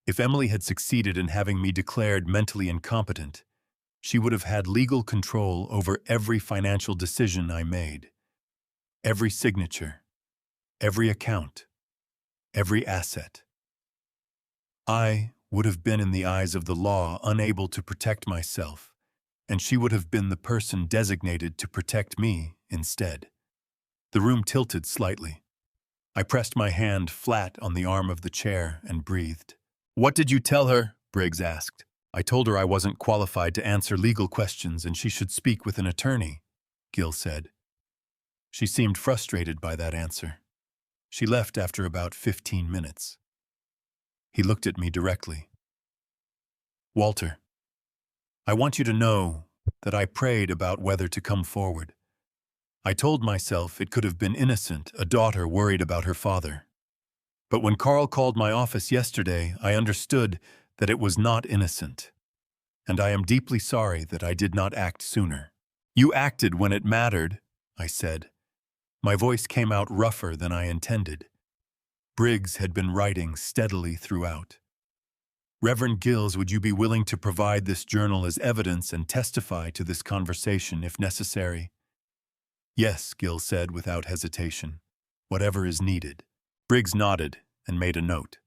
If Emily had succeeded in having me declared mentally incompetent, she would have had legal control over every financial decision I made, every signature, every account, every asset. I would have been in the eyes of the law unable to protect myself, and she would have been the person designated to protect me instead. The room tilted slightly. I pressed my hand flat on the arm of the chair and breathed. What did you tell her? Briggs asked. I told her I wasn't qualified to answer legal questions and she should speak with an attorney, Gil said. She seemed frustrated by that answer. She left after about 15 minutes. He looked at me directly. Walter, I want you to know that I prayed about whether to come forward. I told myself it could have been innocent, a daughter worried about her father. But when Carl called my office yesterday, I understood that it was not innocent. And I am deeply sorry that I did not act sooner. You acted when it mattered, I said. My voice came out rougher than I intended. Briggs had been writing steadily throughout. Reverend Gills, would you be willing to provide this journal as evidence and testify to this conversation if necessary? Yes, Gills said without hesitation. Whatever is needed. Briggs nodded and made a note.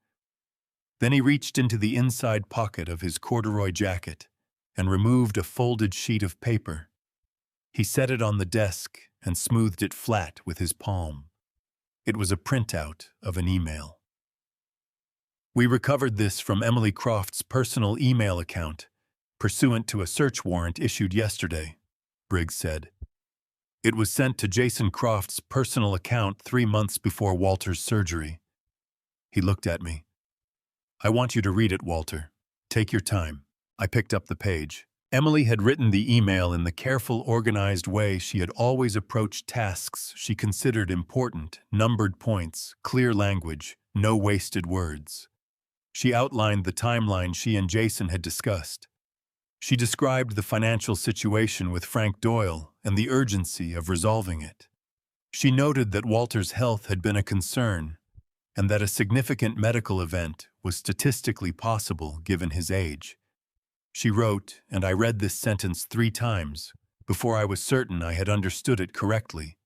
Then he reached into the inside pocket of his corduroy jacket and removed a folded sheet of paper. He set it on the desk and smoothed it flat with his palm. It was a printout of an email. We recovered this from Emily Croft's personal email account, pursuant to a search warrant issued yesterday, Briggs said. It was sent to Jason Croft's personal account 3 months before Walter's surgery. He looked at me. I want you to read it, Walter. Take your time. I picked up the page. Emily had written the email in the careful, organized way she had always approached tasks she considered important, numbered points, clear language, no wasted words. She outlined the timeline she and Jason had discussed. She described the financial situation with Frank Doyle and the urgency of resolving it. She noted that Walter's health had been a concern and that a significant medical event was statistically possible given his age. She wrote, and I read this sentence 3 times before I was certain I had understood it correctly,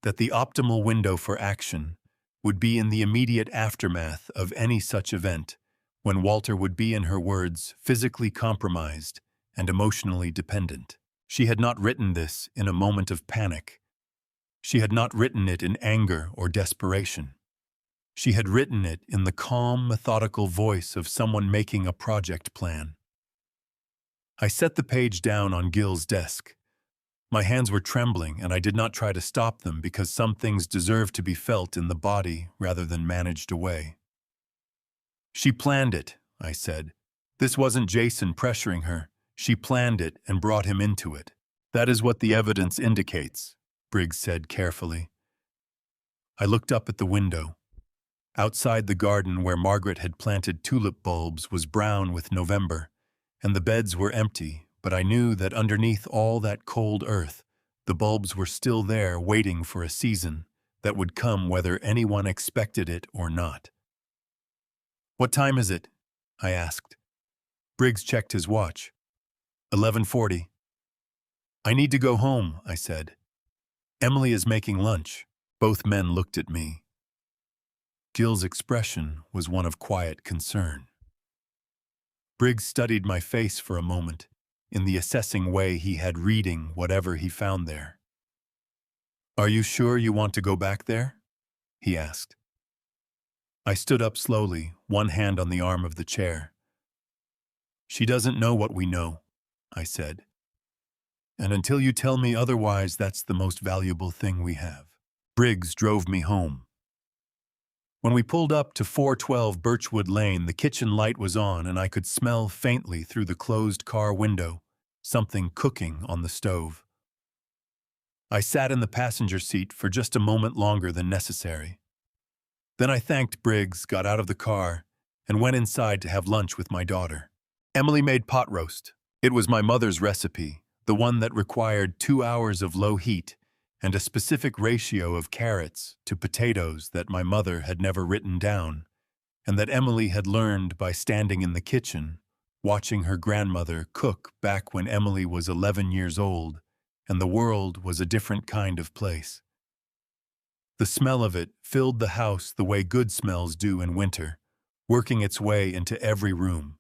that the optimal window for action would be in the immediate aftermath of any such event, when Walter would be, in her words, physically compromised and emotionally dependent. She had not written this in a moment of panic. She had not written it in anger or desperation. She had written it in the calm, methodical voice of someone making a project plan. I set the page down on Gil's desk. My hands were trembling, and I did not try to stop them because some things deserve to be felt in the body rather than managed away. She planned it, I said. This wasn't Jason pressuring her. She planned it and brought him into it. That is what the evidence indicates, Briggs said carefully. I looked up at the window. Outside the garden where Margaret had planted tulip bulbs was brown with November, and the beds were empty, but I knew that underneath all that cold earth, the bulbs were still there waiting for a season that would come whether anyone expected it or not. What time is it? I asked. Briggs checked his watch. 11:40. I need to go home, I said. Emily is making lunch. Both men looked at me. Gil's expression was one of quiet concern. Briggs studied my face for a moment, in the assessing way he had reading whatever he found there. Are you sure you want to go back there? He asked. I stood up slowly, one hand on the arm of the chair. She doesn't know what we know, I said. And until you tell me otherwise, that's the most valuable thing we have. Briggs drove me home. When we pulled up to 412 Birchwood Lane, the kitchen light was on and I could smell faintly through the closed car window something cooking on the stove. I sat in the passenger seat for just a moment longer than necessary. Then I thanked Briggs, got out of the car, and went inside to have lunch with my daughter. Emily made pot roast. It was my mother's recipe, the one that required 2 hours of low heat and a specific ratio of carrots to potatoes that my mother had never written down, and that Emily had learned by standing in the kitchen, watching her grandmother cook back when Emily was 11 years old, and the world was a different kind of place. The smell of it filled the house the way good smells do in winter, working its way into every room.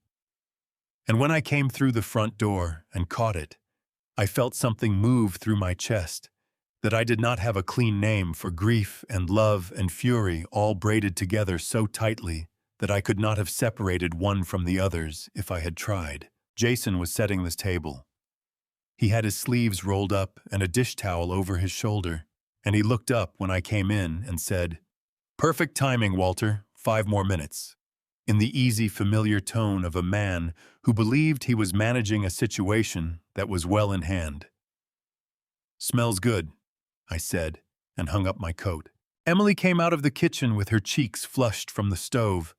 And when I came through the front door and caught it, I felt something move through my chest, that I did not have a clean name for grief and love and fury all braided together so tightly that I could not have separated one from the others if I had tried. Jason was setting the table. He had his sleeves rolled up and a dish towel over his shoulder, and he looked up when I came in and said, "Perfect timing, Walter, 5 more minutes," in the easy, familiar tone of a man who believed he was managing a situation that was well in hand. "Smells good," I said, and hung up my coat. Emily came out of the kitchen with her cheeks flushed from the stove,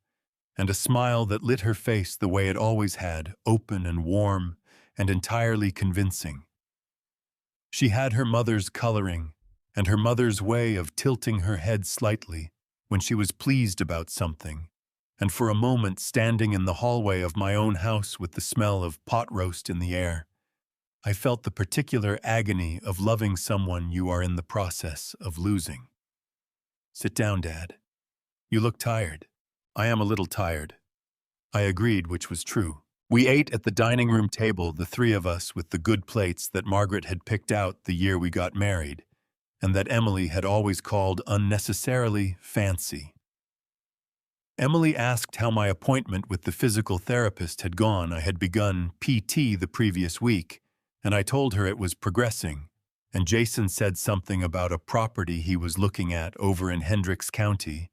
and a smile that lit her face the way it always had, open and warm and entirely convincing. She had her mother's coloring and her mother's way of tilting her head slightly when she was pleased about something, and for a moment standing in the hallway of my own house with the smell of pot roast in the air, I felt the particular agony of loving someone you are in the process of losing. "Sit down, Dad. You look tired." "I am a little tired." I agreed, which was true. We ate at the dining room table, the 3 of us, with the good plates that Margaret had picked out the year we got married, and that Emily had always called unnecessarily fancy. Emily asked how my appointment with the physical therapist had gone. I had begun PT the previous week, and I told her it was progressing, and Jason said something about a property he was looking at over in Hendricks County,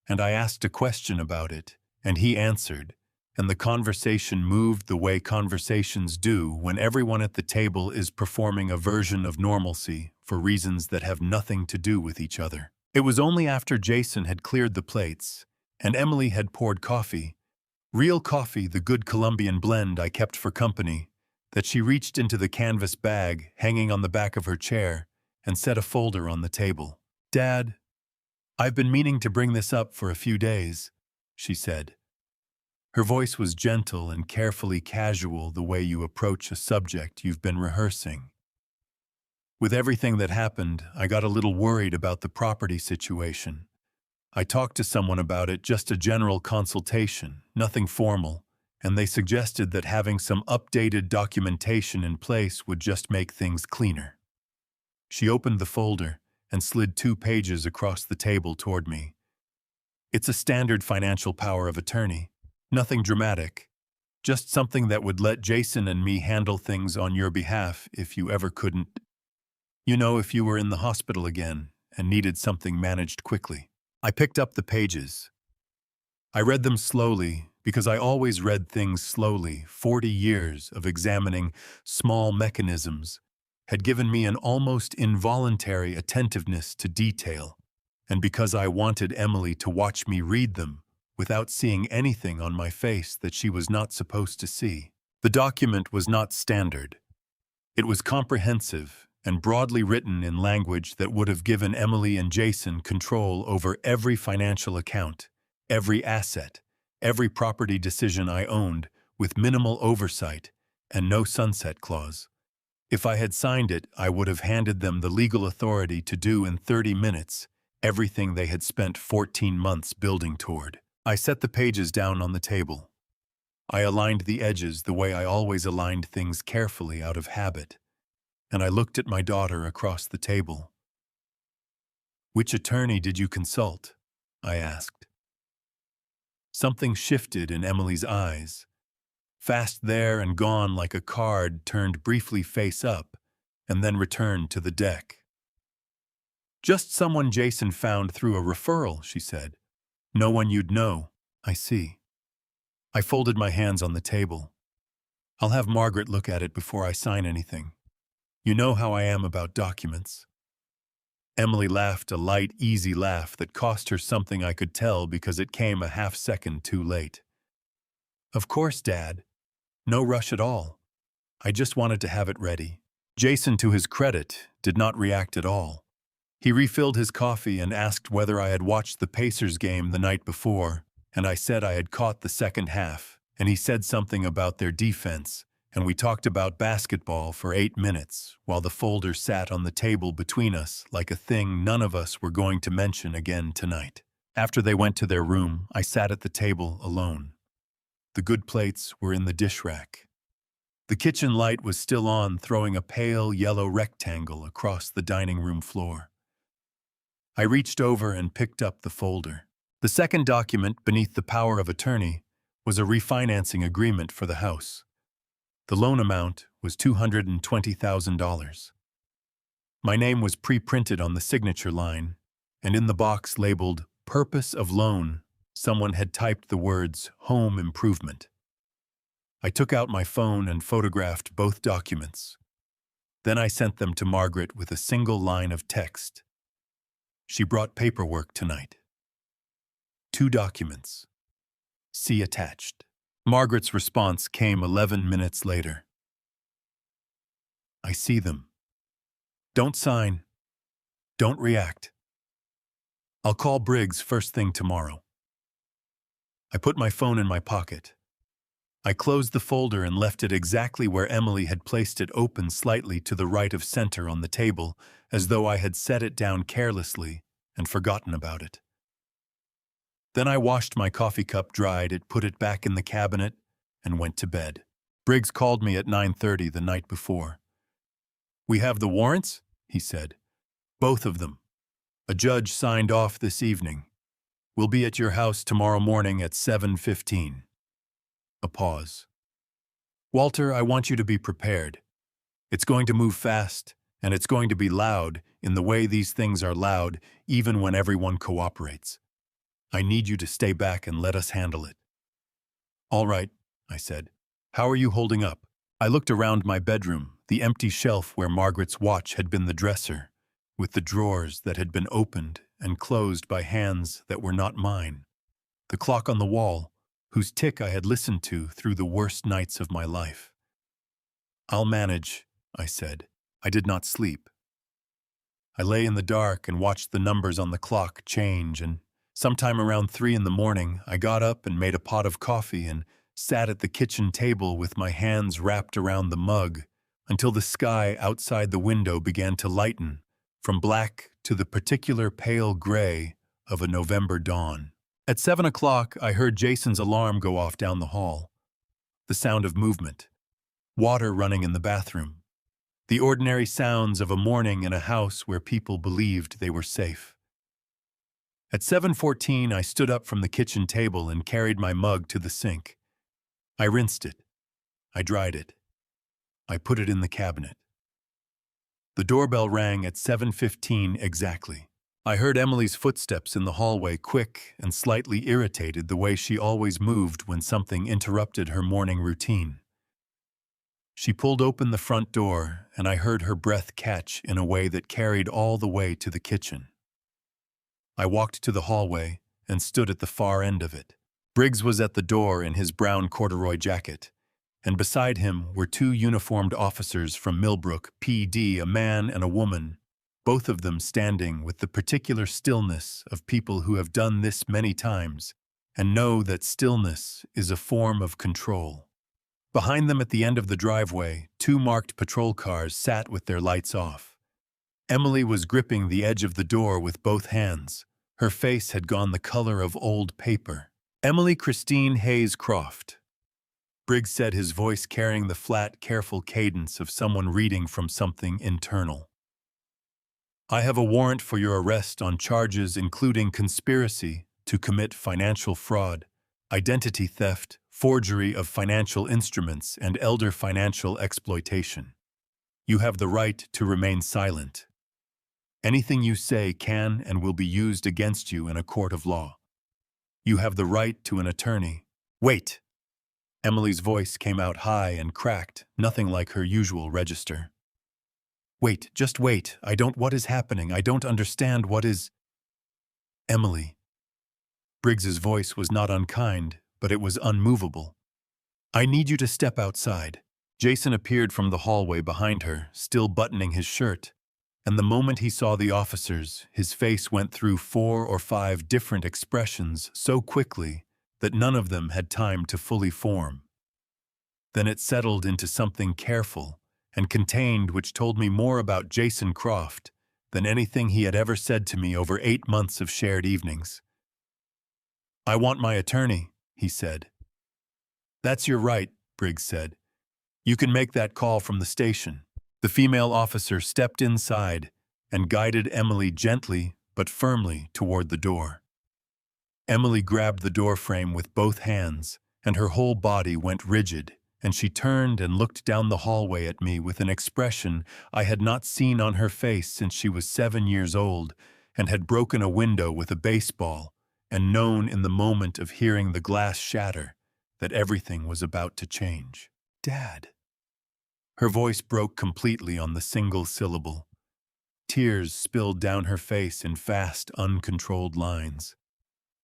and I asked a question about it, and he answered, and the conversation moved the way conversations do when everyone at the table is performing a version of normalcy for reasons that have nothing to do with each other. It was only after Jason had cleared the plates, and Emily had poured coffee, real coffee, the good Colombian blend I kept for company, that she reached into the canvas bag hanging on the back of her chair and set a folder on the table. "Dad, I've been meaning to bring this up for a few days," she said. Her voice was gentle and carefully casual, the way you approach a subject you've been rehearsing. With everything that happened, I got a little worried about the property situation. I talked to someone about it, just a general consultation, nothing formal, and they suggested that having some updated documentation in place would just make things cleaner. She opened the folder and slid 2 pages across the table toward me. "It's a standard financial power of attorney. Nothing dramatic. Just something that would let Jason and me handle things on your behalf if you ever couldn't. You know, if you were in the hospital again and needed something managed quickly. I picked up the pages. I read them slowly because I always read things slowly. 40 years of examining small mechanisms had given me an almost involuntary attentiveness to detail, and because I wanted Emily to watch me read them without seeing anything on my face that she was not supposed to see. The document was not standard. It was comprehensive and broadly written in language that would have given Emily and Jason control over every financial account, every asset, every property decision I owned, with minimal oversight and no sunset clause. If I had signed it, I would have handed them the legal authority to do in 30 minutes everything they had spent 14 months building toward. I set the pages down on the table. I aligned the edges the way I always aligned things, carefully out of habit, and I looked at my daughter across the table. "Which attorney did you consult?" I asked. Something shifted in Emily's eyes. Fast there and gone like a card, turned briefly face up and then returned to the deck. "Just someone Jason found through a referral," she said. "No one you'd know." "I see." I folded my hands on the table. "I'll have Margaret look at it before I sign anything. You know how I am about documents." Emily laughed a light, easy laugh that cost her something I could tell because it came a half-second too late. "Of course, Dad. No rush at all. I just wanted to have it ready." Jason, to his credit, did not react at all. He refilled his coffee and asked whether I had watched the Pacers game the night before, and I said I had caught the second half, and he said something about their defense, and we talked about basketball for 8 minutes while the folder sat on the table between us like a thing none of us were going to mention again tonight. After they went to their room, I sat at the table alone. The good plates were in the dish rack. The kitchen light was still on, throwing a pale yellow rectangle across the dining room floor. I reached over and picked up the folder. The second document beneath the power of attorney was a refinancing agreement for the house. The loan amount was $220,000. My name was pre-printed on the signature line, and in the box labeled "Purpose of Loan," someone had typed the words "Home Improvement." I took out my phone and photographed both documents. Then I sent them to Margaret with a single line of text. She brought paperwork tonight. 2 documents. See attached. Margaret's response came 11 minutes later. "I see them. Don't sign. Don't react. I'll call Briggs first thing tomorrow." I put my phone in my pocket. I closed the folder and left it exactly where Emily had placed it, open slightly to the right of center on the table, as though I had set it down carelessly and forgotten about it. Then I washed my coffee cup, dried it, put it back in the cabinet, and went to bed. Briggs called me at 9:30 the night before. "We have the warrants," he said. "Both of them. A judge signed off this evening. We'll be at your house tomorrow morning at 7:15. A pause. "Walter, I want you to be prepared. It's going to move fast, and it's going to be loud in the way these things are loud, even when everyone cooperates. I need you to stay back and let us handle it." "All right," I said. "How are you holding up?" I looked around my bedroom, the empty shelf where Margaret's watch had been the dresser, with the drawers that had been opened and closed by hands that were not mine, the clock on the wall, whose tick I had listened to through the worst nights of my life. "I'll manage," I said. I did not sleep. I lay in the dark and watched the numbers on the clock change, and sometime around 3 in the morning, I got up and made a pot of coffee and sat at the kitchen table with my hands wrapped around the mug until the sky outside the window began to lighten from black to the particular pale gray of a November dawn. At 7 o'clock, I heard Jason's alarm go off down the hall. The sound of movement, water running in the bathroom, the ordinary sounds of a morning in a house where people believed they were safe. At 7:14, I stood up from the kitchen table and carried my mug to the sink. I rinsed it. I dried it. I put it in the cabinet. The doorbell rang at 7:15 exactly. I heard Emily's footsteps in the hallway, quick and slightly irritated the way she always moved when something interrupted her morning routine. She pulled open the front door, and I heard her breath catch in a way that carried all the way to the kitchen. I walked to the hallway and stood at the far end of it. Briggs was at the door in his brown corduroy jacket, and beside him were two uniformed officers from Millbrook PD, a man and a woman, both of them standing with the particular stillness of people who have done this many times and know that stillness is a form of control. Behind them at the end of the driveway, two marked patrol cars sat with their lights off. Emily was gripping the edge of the door with both hands. Her face had gone the color of old paper. Emily Christine Hayes Croft. Briggs said, his voice carrying the flat, careful cadence of someone reading from something internal. I have a warrant for your arrest on charges including conspiracy to commit financial fraud, identity theft, forgery of financial instruments, and elder financial exploitation. You have the right to remain silent. Anything you say can and will be used against you in a court of law. You have the right to an attorney. Wait! Emily's voice came out high and cracked, nothing like her usual register. Wait, just wait. What is happening? I don't understand what is... Emily. Briggs's voice was not unkind, but it was unmovable. I need you to step outside. Jason appeared from the hallway behind her, still buttoning his shirt, and the moment he saw the officers, his face went through 4 or 5 different expressions so quickly that none of them had time to fully form. Then it settled into something careful and contained which told me more about Jason Croft than anything he had ever said to me over 8 months of shared evenings. I want my attorney, he said. That's your right, Briggs said. You can make that call from the station. The female officer stepped inside and guided Emily gently but firmly toward the door. Emily grabbed the door frame with both hands, and her whole body went rigid, and she turned and looked down the hallway at me with an expression I had not seen on her face since she was 7 years old and had broken a window with a baseball and known in the moment of hearing the glass shatter that everything was about to change. Dad. Her voice broke completely on the single syllable. Tears spilled down her face in fast, uncontrolled lines.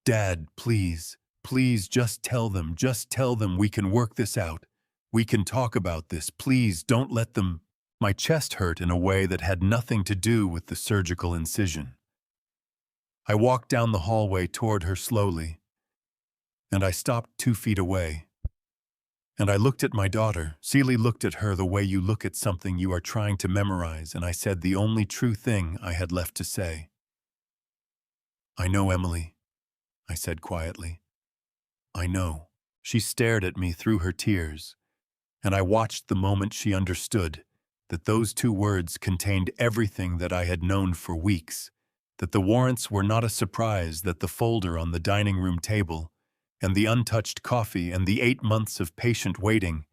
Dad, please, please just tell them we can work this out. We can talk about this. Please don't let them... My chest hurt in a way that had nothing to do with the surgical incision. I walked down the hallway toward her slowly, and I stopped 2 feet away. And I looked at my daughter. Celie looked at her the way you look at something you are trying to memorize, and I said the only true thing I had left to say. I know, Emily, I said quietly. I know. She stared at me through her tears, and I watched the moment she understood that those 2 words contained everything that I had known for weeks, that the warrants were not a surprise, that the folder on the dining room table and the untouched coffee and the 8 months of patient waiting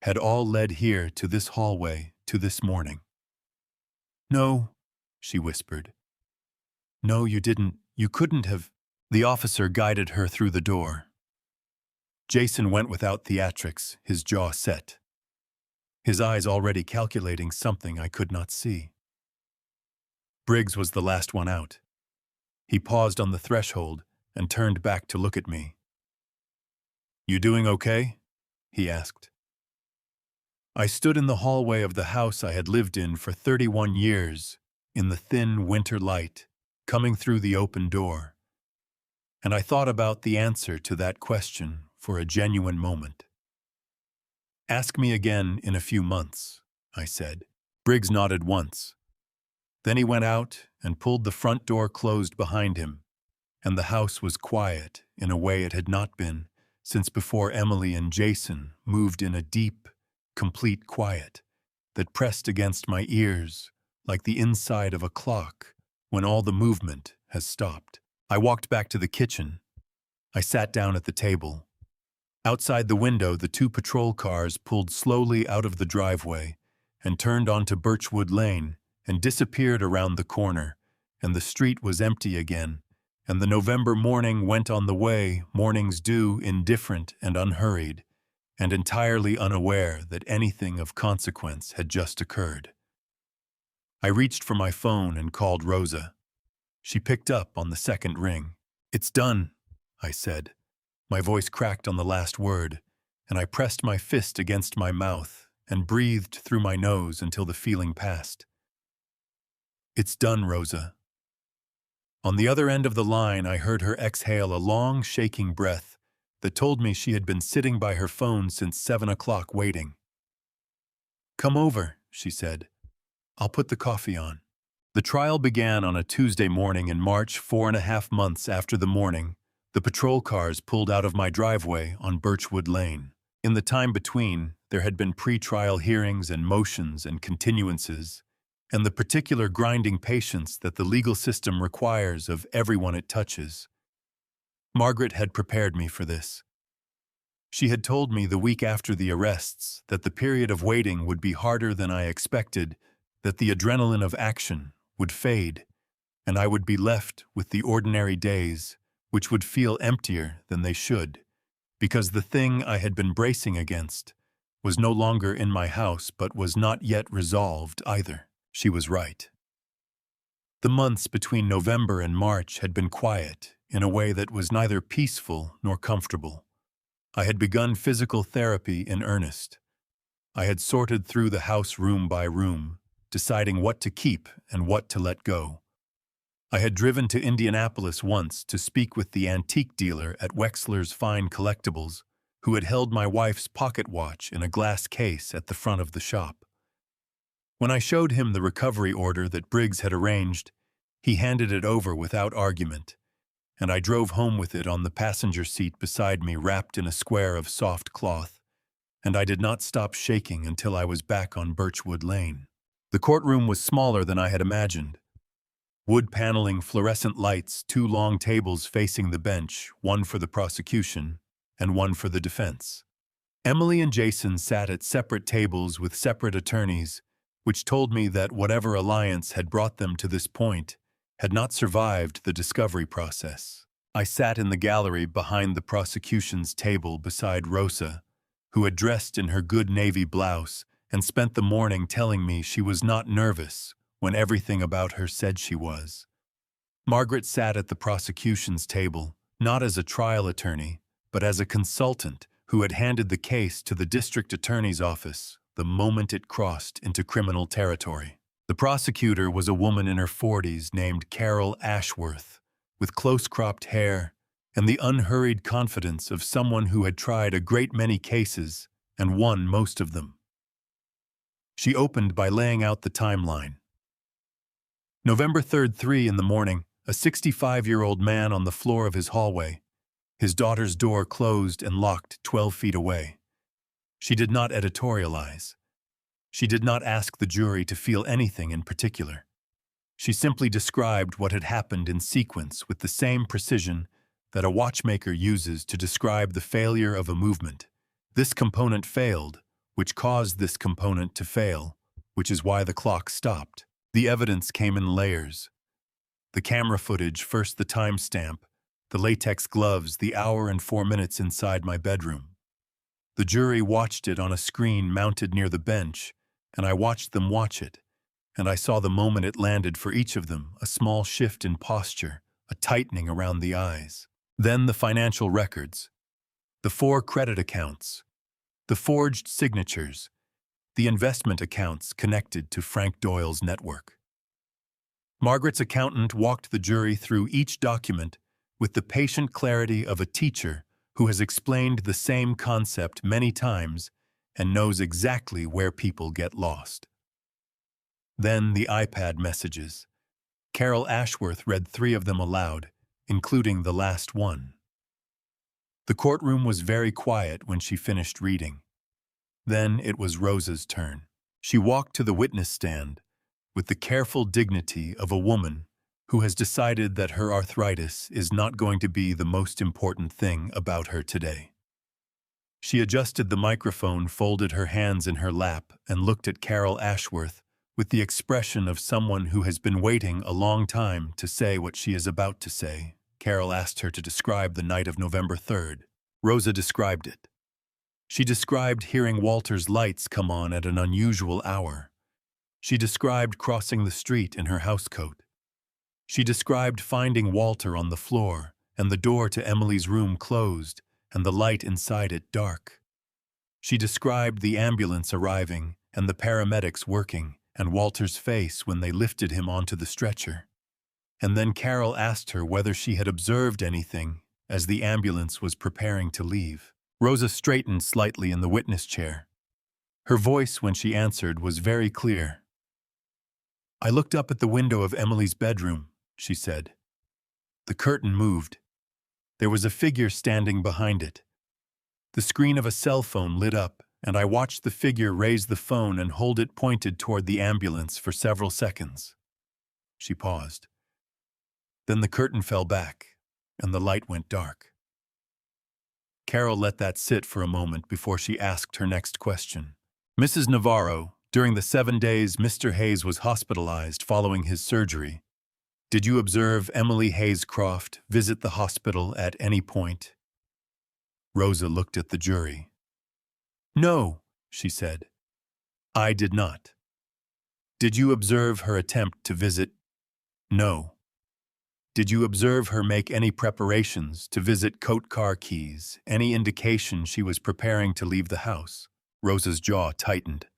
had all led here to this hallway, to this morning. No, she whispered. No, you didn't. You couldn't have. The officer guided her through the door. Jason went without theatrics, his jaw set, his eyes already calculating something I could not see. Briggs was the last one out. He paused on the threshold and turned back to look at me. You doing okay? He asked. I stood in the hallway of the house I had lived in for 31 years, in the thin winter light, coming through the open door. And I thought about the answer to that question for a genuine moment. Ask me again in a few months, I said. Briggs nodded once. Then he went out and pulled the front door closed behind him, and the house was quiet in a way it had not been since before Emily and Jason moved in, a deep, complete quiet that pressed against my ears like the inside of a clock when all the movement has stopped. I walked back to the kitchen. I sat down at the table. Outside the window, the two patrol cars pulled slowly out of the driveway and turned onto Birchwood Lane and disappeared around the corner, and the street was empty again, and the November morning went on the way mornings do, indifferent and unhurried, and entirely unaware that anything of consequence had just occurred. I reached for my phone and called Rosa. She picked up on the second ring. "It's done," I said. My voice cracked on the last word, and I pressed my fist against my mouth and breathed through my nose until the feeling passed. "It's done, Rosa." On the other end of the line, I heard her exhale a long, shaking breath that told me she had been sitting by her phone since 7 o'clock waiting. "Come over," she said. "I'll put the coffee on." The trial began on a Tuesday morning in March, 4.5 months after the morning the patrol cars pulled out of my driveway on Birchwood Lane. In the time between, there had been pre-trial hearings and motions and continuances, and the particular grinding patience that the legal system requires of everyone it touches. Margaret had prepared me for this. She had told me the week after the arrests that the period of waiting would be harder than I expected, that the adrenaline of action would fade, and I would be left with the ordinary days, which would feel emptier than they should, because the thing I had been bracing against was no longer in my house but was not yet resolved either. She was right. The months between November and March had been quiet in a way that was neither peaceful nor comfortable. I had begun physical therapy in earnest. I had sorted through the house room by room, deciding what to keep and what to let go. I had driven to Indianapolis once to speak with the antique dealer at Wexler's Fine Collectibles, who had held my wife's pocket watch in a glass case at the front of the shop. When I showed him the recovery order that Briggs had arranged, he handed it over without argument, and I drove home with it on the passenger seat beside me, wrapped in a square of soft cloth, and I did not stop shaking until I was back on Birchwood Lane. The courtroom was smaller than I had imagined. Wood paneling, fluorescent lights, 2 long tables facing the bench, one for the prosecution and one for the defense. Emily and Jason sat at separate tables with separate attorneys, which told me that whatever alliance had brought them to this point had not survived the discovery process. I sat in the gallery behind the prosecution's table beside Rosa, who had dressed in her good navy blouse and spent the morning telling me she was not nervous when everything about her said she was. Margaret sat at the prosecution's table, not as a trial attorney, but as a consultant who had handed the case to the district attorney's office the moment it crossed into criminal territory. The prosecutor was a woman in her 40s named Carol Ashworth, with close-cropped hair and the unhurried confidence of someone who had tried a great many cases and won most of them. She opened by laying out the timeline. November 3rd, 3 in the morning, a 65-year-old man on the floor of his hallway, his daughter's door closed and locked 12 feet away. She did not editorialize. She did not ask the jury to feel anything in particular. She simply described what had happened in sequence with the same precision that a watchmaker uses to describe the failure of a movement. This component failed, which caused this component to fail, which is why the clock stopped. The evidence came in layers. The camera footage, first the timestamp, the latex gloves, the hour and 4 minutes inside my bedroom. The jury watched it on a screen mounted near the bench, and I watched them watch it, and I saw the moment it landed for each of them, a small shift in posture, a tightening around the eyes. Then the financial records, the 4 credit accounts, the forged signatures, the investment accounts connected to Frank Doyle's network. Margaret's accountant walked the jury through each document with the patient clarity of a teacher who has explained the same concept many times and knows exactly where people get lost. Then the iPad messages. Carol Ashworth read 3 of them aloud, including the last one. The courtroom was very quiet when she finished reading. Then it was Rosa's turn. She walked to the witness stand with the careful dignity of a woman who has decided that her arthritis is not going to be the most important thing about her today. She adjusted the microphone, folded her hands in her lap, and looked at Carol Ashworth with the expression of someone who has been waiting a long time to say what she is about to say. Carol asked her to describe the night of November 3rd. Rosa described it. She described hearing Walter's lights come on at an unusual hour. She described crossing the street in her housecoat. She described finding Walter on the floor and the door to Emily's room closed and the light inside it dark. She described the ambulance arriving and the paramedics working and Walter's face when they lifted him onto the stretcher. And then Carol asked her whether she had observed anything as the ambulance was preparing to leave. Rosa straightened slightly in the witness chair. Her voice, when she answered, was very clear. "I looked up at the window of Emily's bedroom," she said. The curtain moved. There was a figure standing behind it. The screen of a cell phone lit up, and I watched the figure raise the phone and hold it pointed toward the ambulance for several seconds. She paused. Then the curtain fell back, and the light went dark. Carol let that sit for a moment before she asked her next question. "Mrs. Navarro, during the 7 days Mr. Hayes was hospitalized following his surgery, did you observe Emily Hayes-Croft visit the hospital at any point?" Rosa looked at the jury. "No," she said. "I did not." "Did you observe her attempt to visit?" "No." "Did you observe her make any preparations to visit coat car keys, any indication she was preparing to leave the house?" Rosa's jaw tightened.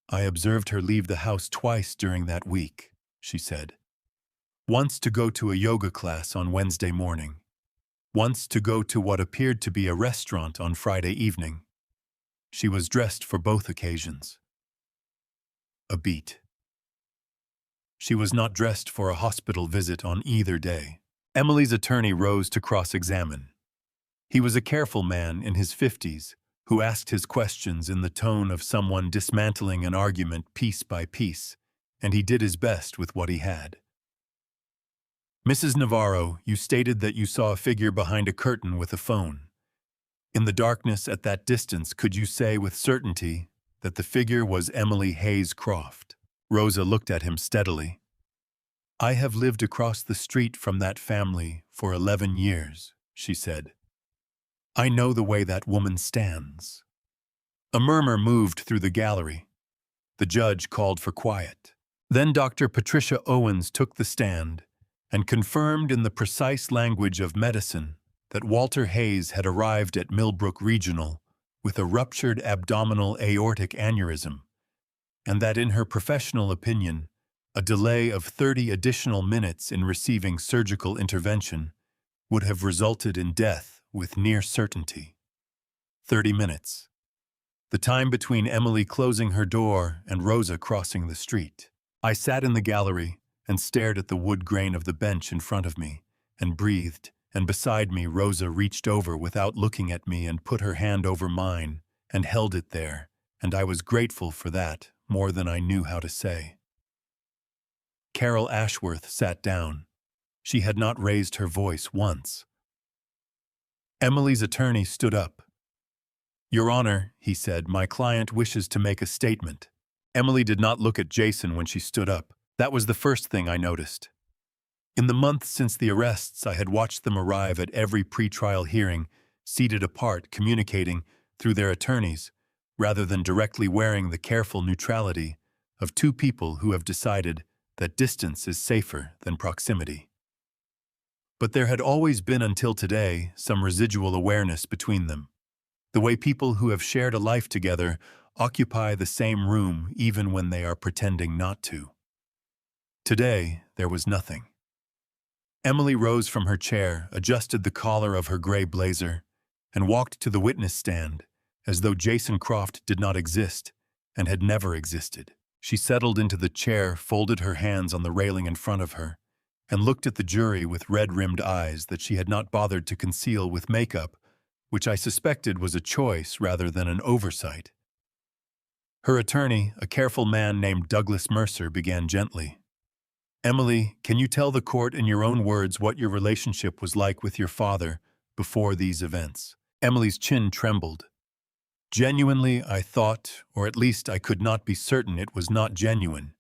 "I observed her leave the house twice during that week," she said. "Once to go to a yoga class on Wednesday morning. Once to go to what appeared to be a restaurant on Friday evening. She was dressed for both occasions." A beat. She was not dressed for a hospital visit on either day. Emily's attorney rose to cross-examine. He was a careful man in his 50s who asked his questions in the tone of someone dismantling an argument piece by piece, and he did his best with what he had. "Mrs. Navarro, you stated that you saw a figure behind a curtain with a phone. In the darkness at that distance, could you say with certainty that the figure was Emily Hayes-Croft?" Rosa looked at him steadily. "I have lived across the street from that family for 11 years, she said. "I know the way that woman stands." A murmur moved through the gallery. The judge called for quiet. Then Dr. Patricia Owens took the stand and confirmed in the precise language of medicine that Walter Hayes had arrived at Millbrook Regional with a ruptured abdominal aortic aneurysm, and that in her professional opinion, a delay of 30 additional minutes in receiving surgical intervention would have resulted in death with near certainty. 30 minutes. The time between Emily closing her door and Rosa crossing the street. I sat in the gallery and stared at the wood grain of the bench in front of me, and breathed, and beside me Rosa reached over without looking at me and put her hand over mine and held it there, and I was grateful for that more than I knew how to say. Carol Ashworth sat down. She had not raised her voice once. Emily's attorney stood up. "Your Honor," he said, "my client wishes to make a statement." Emily did not look at Jason when she stood up. That was the first thing I noticed. In the months since the arrests, I had watched them arrive at every pretrial hearing, seated apart, communicating through their attorneys, rather than directly wearing the careful neutrality of two people who have decided that distance is safer than proximity. But there had always been, until today, some residual awareness between them. The way people who have shared a life together occupy the same room even when they are pretending not to. Today, there was nothing. Emily rose from her chair, adjusted the collar of her gray blazer, and walked to the witness stand, as though Jason Croft did not exist and had never existed. She settled into the chair, folded her hands on the railing in front of her, and looked at the jury with red-rimmed eyes that she had not bothered to conceal with makeup, which I suspected was a choice rather than an oversight. Her attorney, a careful man named Douglas Mercer, began gently. "Emily, can you tell the court in your own words what your relationship was like with your father before these events?" Emily's chin trembled. Genuinely, I thought, or at least I could not be certain it was not genuine,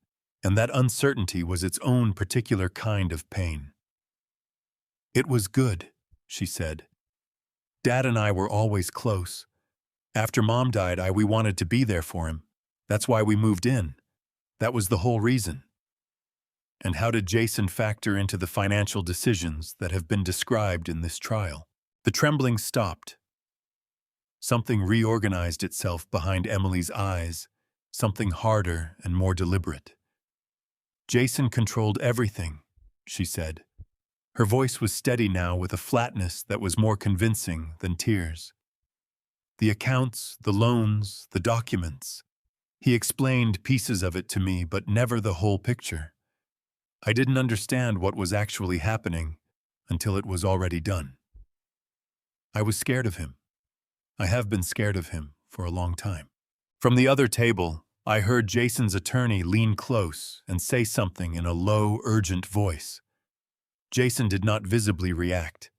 and that uncertainty was its own particular kind of pain. "It was good," she said. "Dad and I were always close. After Mom died, we wanted to be there for him. That's why we moved in. That was the whole reason." "And how did Jason factor into the financial decisions that have been described in this trial?" The trembling stopped. Something reorganized itself behind Emily's eyes, something harder and more deliberate. "Jason controlled everything," she said. Her voice was steady now with a flatness that was more convincing than tears. "The accounts, the loans, the documents. He explained pieces of it to me, but never the whole picture. I didn't understand what was actually happening until it was already done. I was scared of him. I have been scared of him for a long time." From the other table, I heard Jason's attorney lean close and say something in a low, urgent voice. Jason did not visibly react.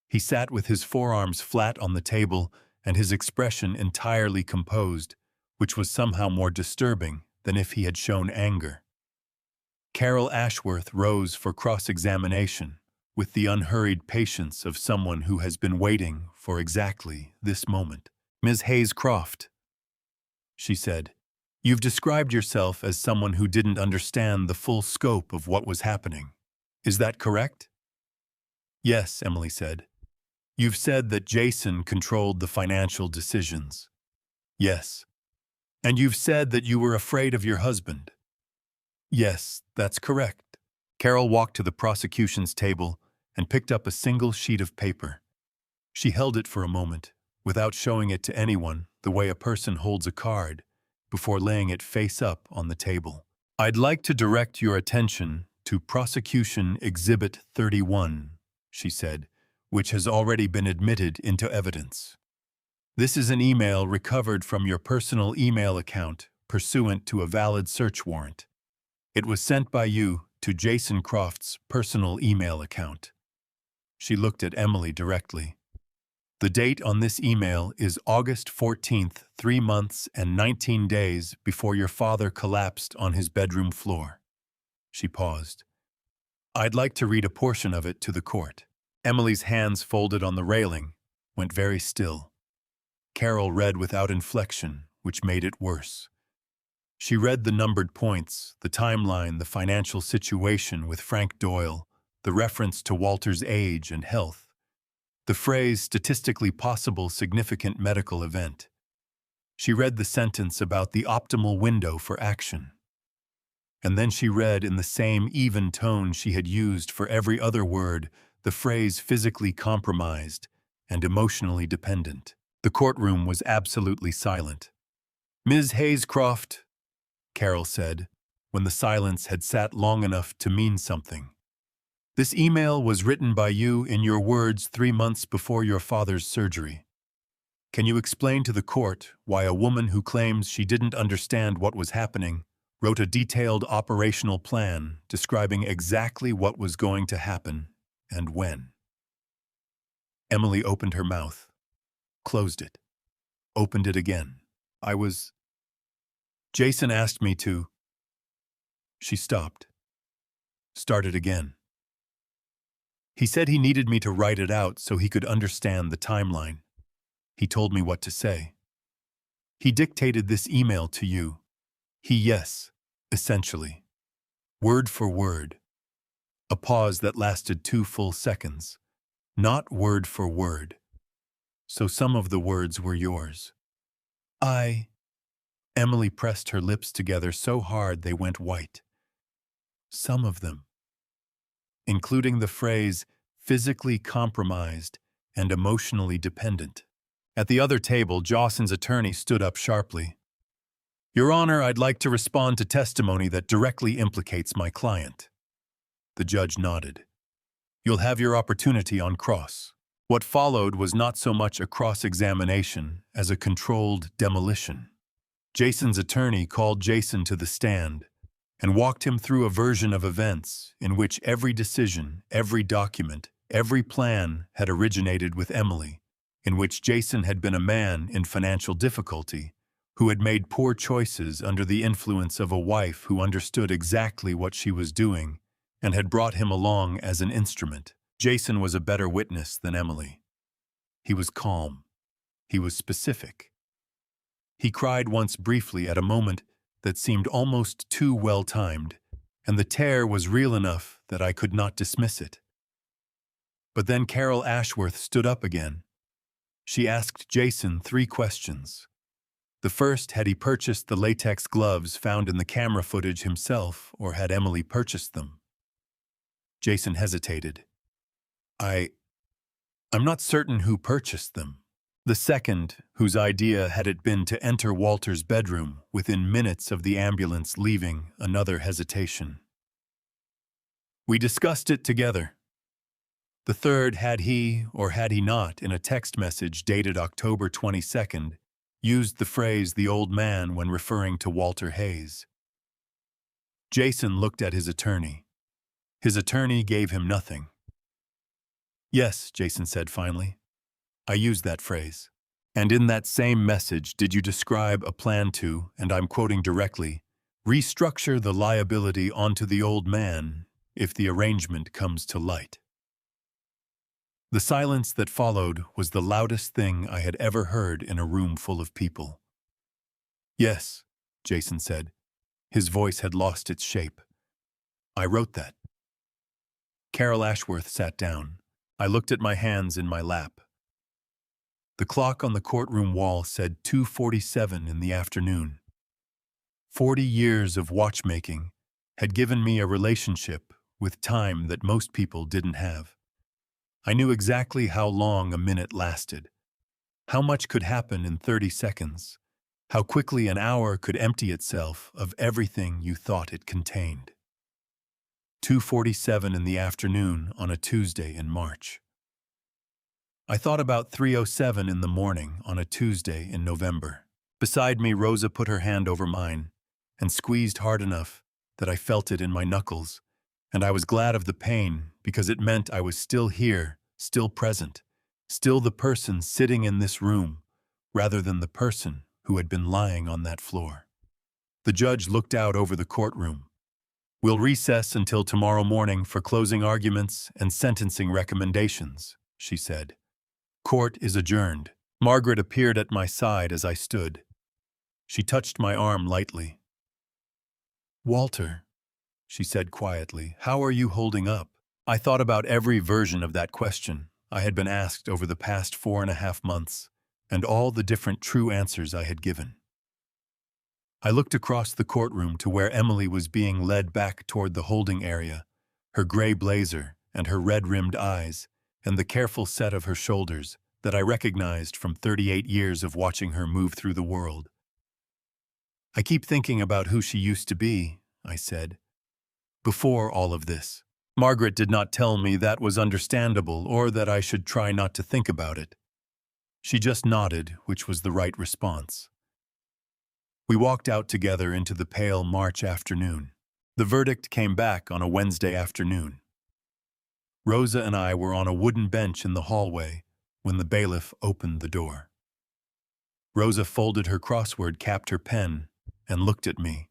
He sat with his forearms flat on the table and his expression entirely composed, which was somehow more disturbing than if he had shown anger. Carol Ashworth rose for cross-examination with the unhurried patience of someone who has been waiting for exactly this moment. "Ms. Hayes-Croft," she said, "you've described yourself as someone who didn't understand the full scope of what was happening. Is that correct?" "Yes," Emily said. "You've said that Jason controlled the financial decisions." "Yes." "And you've said that you were afraid of your husband." "Yes, that's correct." Carol walked to the prosecution's table and picked up a single sheet of paper. She held it for a moment, without showing it to anyone, the way a person holds a card, before laying it face up on the table. "I'd like to direct your attention to Prosecution Exhibit 31, she said, "which has already been admitted into evidence. This is an email recovered from your personal email account pursuant to a valid search warrant. It was sent by you to Jason Croft's personal email account." She looked at Emily directly. "The date on this email is August 14th, 3 months and 19 days before your father collapsed on his bedroom floor." She paused. "I'd like to read a portion of it to the court." Emily's hands folded on the railing, went very still. Carol read without inflection, which made it worse. She read the numbered points, the timeline, the financial situation with Frank Doyle, the reference to Walter's age and health, the phrase statistically possible significant medical event. She read the sentence about the optimal window for action. And then she read in the same even tone she had used for every other word the phrase physically compromised and emotionally dependent. The courtroom was absolutely silent. "Ms. Hayes-Croft," Carol said, when the silence had sat long enough to mean something. "This email was written by you in your words 3 months before your father's surgery. Can you explain to the court why a woman who claims she didn't understand what was happening wrote a detailed operational plan describing exactly what was going to happen and when?" Emily opened her mouth, closed it, opened it again. "Jason asked me to." She stopped, started again. "He said he needed me to write it out so he could understand the timeline. He told me what to say. He dictated this email to you. Yes, essentially. Word for word." A pause that lasted 2 full seconds. "Not word for word. So some of the words were yours." Emily pressed her lips together so hard they went white. "Some of them. Including the phrase physically compromised and emotionally dependent." At the other table, Jawson's attorney stood up sharply. "Your Honor, I'd like to respond to testimony that directly implicates my client." The judge nodded. "You'll have your opportunity on cross." What followed was not so much a cross-examination as a controlled demolition. Jason's attorney called Jason to the stand and walked him through a version of events in which every decision, every document, every plan had originated with Emily, in which Jason had been a man in financial difficulty who had made poor choices under the influence of a wife who understood exactly what she was doing and had brought him along as an instrument. Jason was a better witness than Emily. He was calm. He was specific. He cried once briefly at a moment that seemed almost too well-timed, and the tear was real enough that I could not dismiss it. But then Carol Ashworth stood up again. She asked Jason 3 questions. The first, had he purchased the latex gloves found in the camera footage himself, or had Emily purchased them? Jason hesitated. I'm not certain who purchased them. The second, whose idea had it been to enter Walter's bedroom within minutes of the ambulance leaving, another hesitation. We discussed it together. The third, had he, or had he not, in a text message dated October 22nd, used the phrase "the old man" when referring to Walter Hayes. Jason looked at his attorney. His attorney gave him nothing. Yes, Jason said finally. I used that phrase. And in that same message did you describe a plan to, and I'm quoting directly, restructure the liability onto the old man if the arrangement comes to light. The silence that followed was the loudest thing I had ever heard in a room full of people. Yes, Jason said. His voice had lost its shape. I wrote that. Carol Ashworth sat down. I looked at my hands in my lap. The clock on the courtroom wall said 2:47 in the afternoon. 40 years of watchmaking had given me a relationship with time that most people didn't have. I knew exactly how long a minute lasted, how much could happen in 30 seconds, how quickly an hour could empty itself of everything you thought it contained. 2:47 in the afternoon on a Tuesday in March. I thought about 3:07 in the morning on a Tuesday in November. Beside me, Rosa put her hand over mine and squeezed hard enough that I felt it in my knuckles, and I was glad of the pain because it meant I was still here, still present, still the person sitting in this room, rather than the person who had been lying on that floor. The judge looked out over the courtroom. We'll recess until tomorrow morning for closing arguments and sentencing recommendations, she said. Court is adjourned. Margaret appeared at my side as I stood. She touched my arm lightly. Walter, she said quietly, how are you holding up? I thought about every version of that question I had been asked over the past 4.5 months, and all the different true answers I had given. I looked across the courtroom to where Emily was being led back toward the holding area, her gray blazer and her red-rimmed eyes, and the careful set of her shoulders that I recognized from 38 years of watching her move through the world. I keep thinking about who she used to be, I said, before all of this. Margaret did not tell me that was understandable or that I should try not to think about it. She just nodded, which was the right response. We walked out together into the pale March afternoon. The verdict came back on a Wednesday afternoon. Rosa and I were on a wooden bench in the hallway when the bailiff opened the door. Rosa folded her crossword, capped her pen, and looked at me.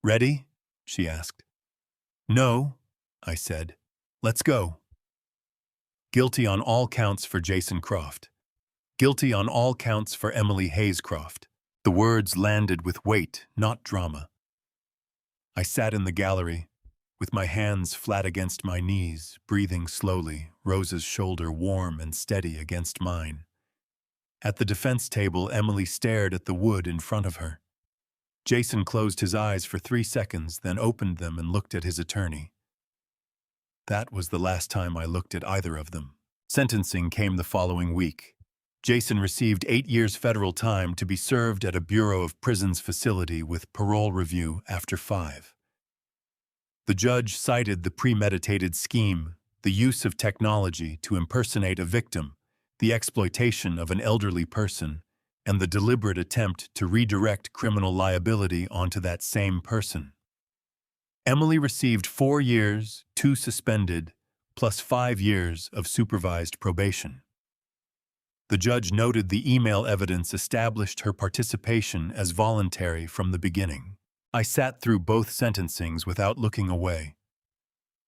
Ready? She asked. No, I said. Let's go. Guilty on all counts for Jason Croft. Guilty on all counts for Emily Hayes Croft. The words landed with weight, not drama. I sat in the gallery, with my hands flat against my knees, breathing slowly, Rosa's shoulder warm and steady against mine. At the defense table, Emily stared at the wood in front of her. Jason closed his eyes for 3 seconds, then opened them and looked at his attorney. That was the last time I looked at either of them. Sentencing came the following week. Jason received 8 years federal time to be served at a Bureau of Prisons facility with parole review after 5. The judge cited the premeditated scheme, the use of technology to impersonate a victim, the exploitation of an elderly person, and the deliberate attempt to redirect criminal liability onto that same person. Emily received 4 years, 2 suspended, plus 5 years of supervised probation. The judge noted the email evidence established her participation as voluntary from the beginning. I sat through both sentencings without looking away.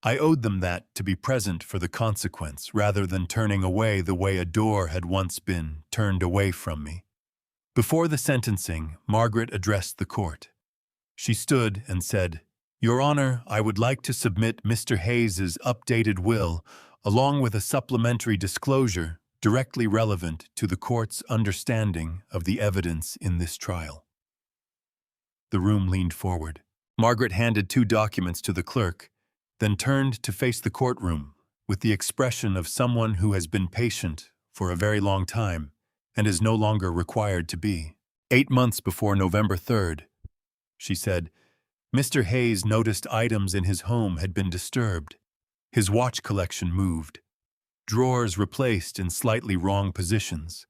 I owed them that to be present for the consequence rather than turning away the way a door had once been turned away from me. Before the sentencing, Margaret addressed the court. She stood and said, "Your Honor, I would like to submit Mr. Hayes's updated will, along with a supplementary disclosure directly relevant to the court's understanding of the evidence in this trial." The room leaned forward. Margaret handed 2 documents to the clerk, then turned to face the courtroom with the expression of someone who has been patient for a very long time and is no longer required to be. 8 months before November 3rd, she said, Mr. Hayes noticed items in his home had been disturbed. His watch collection moved. Drawers replaced in slightly wrong positions.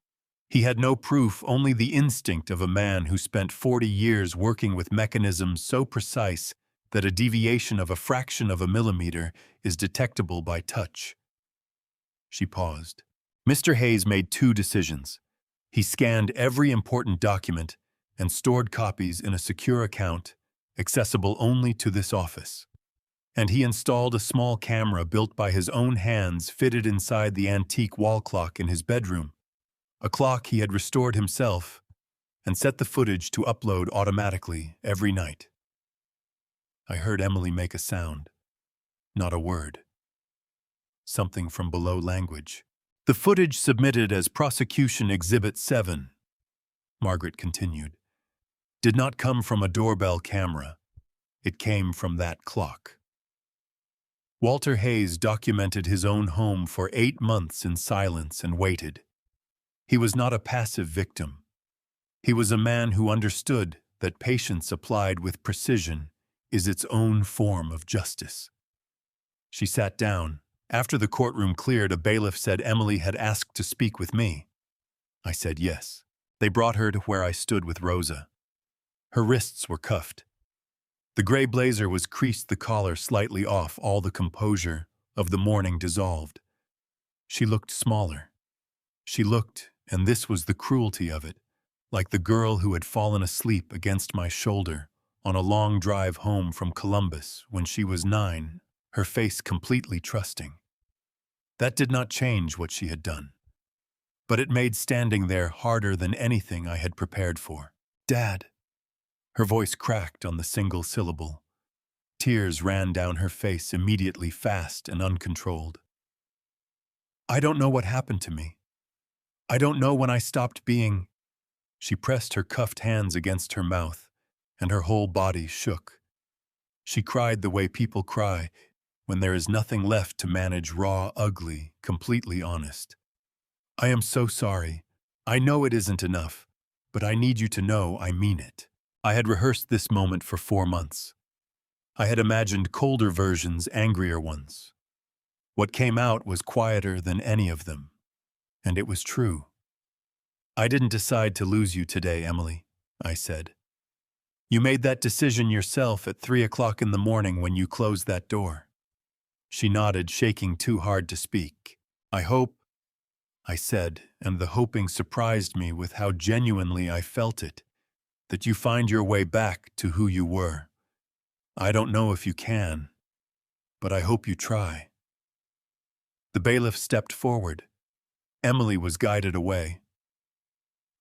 He had no proof, only the instinct of a man who spent 40 years working with mechanisms so precise that a deviation of a fraction of a millimeter is detectable by touch. She paused. Mr. Hayes made 2 decisions. He scanned every important document and stored copies in a secure account, accessible only to this office. And he installed a small camera built by his own hands fitted inside the antique wall clock in his bedroom, a clock he had restored himself, and set the footage to upload automatically every night. I heard Emily make a sound. Not a word. Something from below language. The footage submitted as Prosecution Exhibit 7, Margaret continued, did not come from a doorbell camera. It came from that clock. Walter Hayes documented his own home for 8 months in silence and waited. He was not a passive victim. He was a man who understood that patience applied with precision is its own form of justice. She sat down. After the courtroom cleared, a bailiff said Emily had asked to speak with me. I said yes. They brought her to where I stood with Rosa. Her wrists were cuffed. The gray blazer was creased, the collar slightly off, all the composure of the morning dissolved. She looked smaller. She looked, and this was the cruelty of it, like the girl who had fallen asleep against my shoulder on a long drive home from Columbus when she was 9, her face completely trusting. That did not change what she had done, but it made standing there harder than anything I had prepared for. "Dad." Her voice cracked on the single syllable. Tears ran down her face immediately, fast and uncontrolled. "I don't know what happened to me. I don't know when I stopped being—" She pressed her cuffed hands against her mouth, and her whole body shook. She cried the way people cry when there is nothing left to manage, raw, ugly, completely honest. "I am so sorry. I know it isn't enough, but I need you to know I mean it." I had rehearsed this moment for 4 months. I had imagined colder versions, angrier ones. What came out was quieter than any of them, and it was true. "I didn't decide to lose you today, Emily," I said. "You made that decision yourself at 3 o'clock in the morning when you closed that door." She nodded, shaking too hard to speak. "I hope," I said, and the hoping surprised me with how genuinely I felt it, "that you find your way back to who you were. I don't know if you can, but I hope you try." The bailiff stepped forward. Emily was guided away.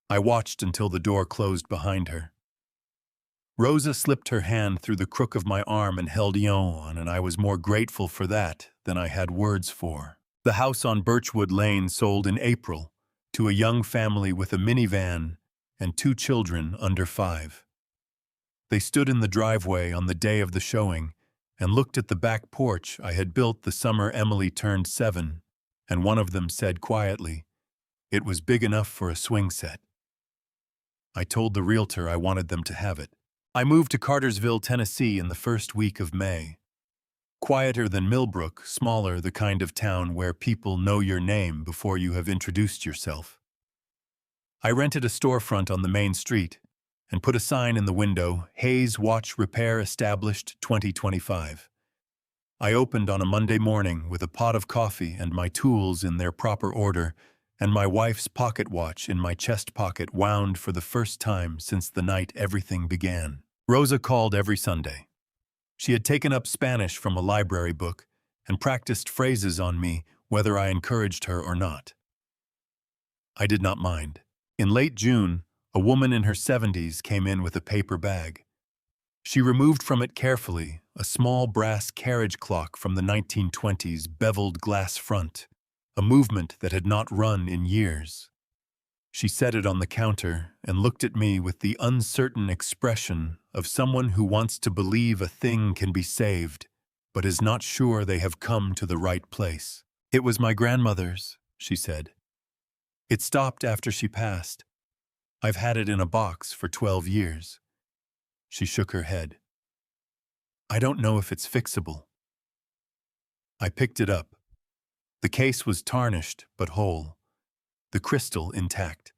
I watched until the door closed behind her. Rosa slipped her hand through the crook of my arm and held on, and I was more grateful for that than I had words for. The house on Birchwood Lane sold in April to a young family with a minivan and 2 children under 5. They stood in the driveway on the day of the showing and looked at the back porch I had built the summer Emily turned 7, and one of them said quietly, "It was big enough for a swing set." I told the realtor I wanted them to have it. I moved to Cartersville, Tennessee in the first week of May. Quieter than Millbrook, smaller, the kind of town where people know your name before you have introduced yourself. I rented a storefront on the main street and put a sign in the window, "Hayes Watch Repair Established 2025. I opened on a Monday morning with a pot of coffee and my tools in their proper order and my wife's pocket watch in my chest pocket wound for the first time since the night everything began. Rosa called every Sunday. She had taken up Spanish from a library book and practiced phrases on me whether I encouraged her or not. I did not mind. In late June, a woman in her 70s came in with a paper bag. She removed from it carefully a small brass carriage clock from the 1920s beveled glass front, a movement that had not run in years. She set it on the counter and looked at me with the uncertain expression of someone who wants to believe a thing can be saved, but is not sure they have come to the right place. "It was my grandmother's," she said. "It stopped after she passed. I've had it in a box for 12 years. She shook her head. "I don't know if it's fixable." I picked it up. The case was tarnished but whole, the crystal intact.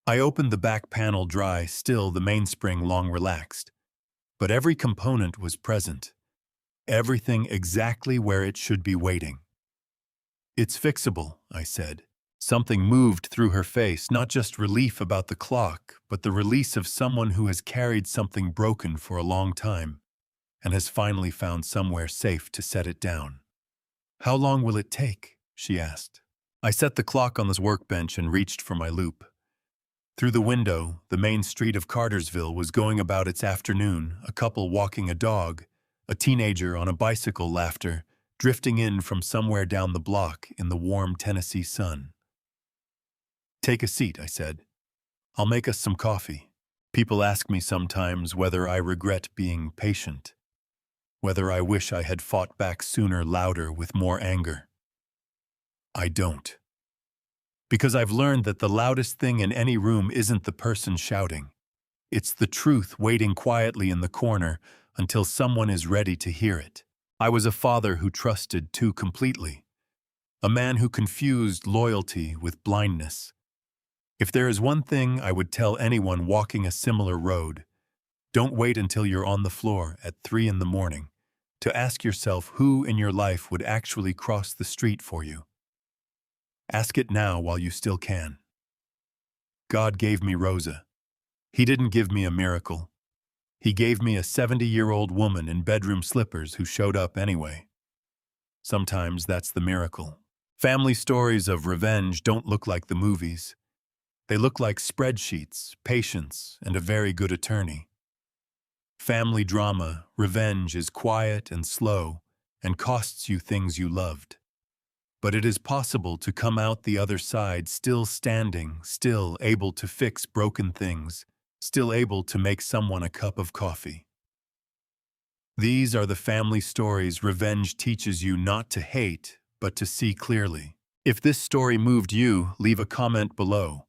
I opened the back panel dry, still the mainspring long relaxed. But every component was present. Everything exactly where it should be waiting. "It's fixable," I said. Something moved through her face, not just relief about the clock, but the release of someone who has carried something broken for a long time and has finally found somewhere safe to set it down. "How long will it take?" she asked. I set the clock on this workbench and reached for my loop. Through the window, the main street of Cartersville was going about its afternoon, a couple walking a dog, a teenager on a bicycle laughter, drifting in from somewhere down the block in the warm Tennessee sun. "Take a seat," I said. "I'll make us some coffee." People ask me sometimes whether I regret being patient, whether I wish I had fought back sooner, louder, with more anger. I don't. Because I've learned that the loudest thing in any room isn't the person shouting. It's the truth waiting quietly in the corner until someone is ready to hear it. I was a father who trusted too completely, a man who confused loyalty with blindness. If there is one thing I would tell anyone walking a similar road, don't wait until you're on the floor at 3 in the morning to ask yourself who in your life would actually cross the street for you. Ask it now while you still can. God gave me Rosa. He didn't give me a miracle. He gave me a 70-year-old woman in bedroom slippers who showed up anyway. Sometimes that's the miracle. Family stories of revenge don't look like the movies. They look like spreadsheets, patience, and a very good attorney. Family drama, revenge is quiet and slow and costs you things you loved. But it is possible to come out the other side still standing, still able to fix broken things, still able to make someone a cup of coffee. These are the family stories revenge teaches you not to hate, but to see clearly. If this story moved you, leave a comment below.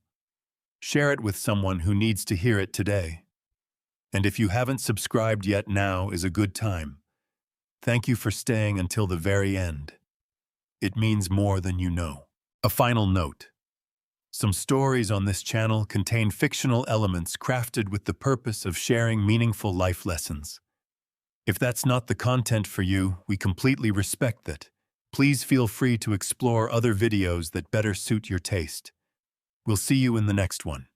Share it with someone who needs to hear it today. And if you haven't subscribed yet, now is a good time. Thank you for staying until the very end. It means more than you know. A final note. Some stories on this channel contain fictional elements crafted with the purpose of sharing meaningful life lessons. If that's not the content for you, we completely respect that. Please feel free to explore other videos that better suit your taste. We'll see you in the next one.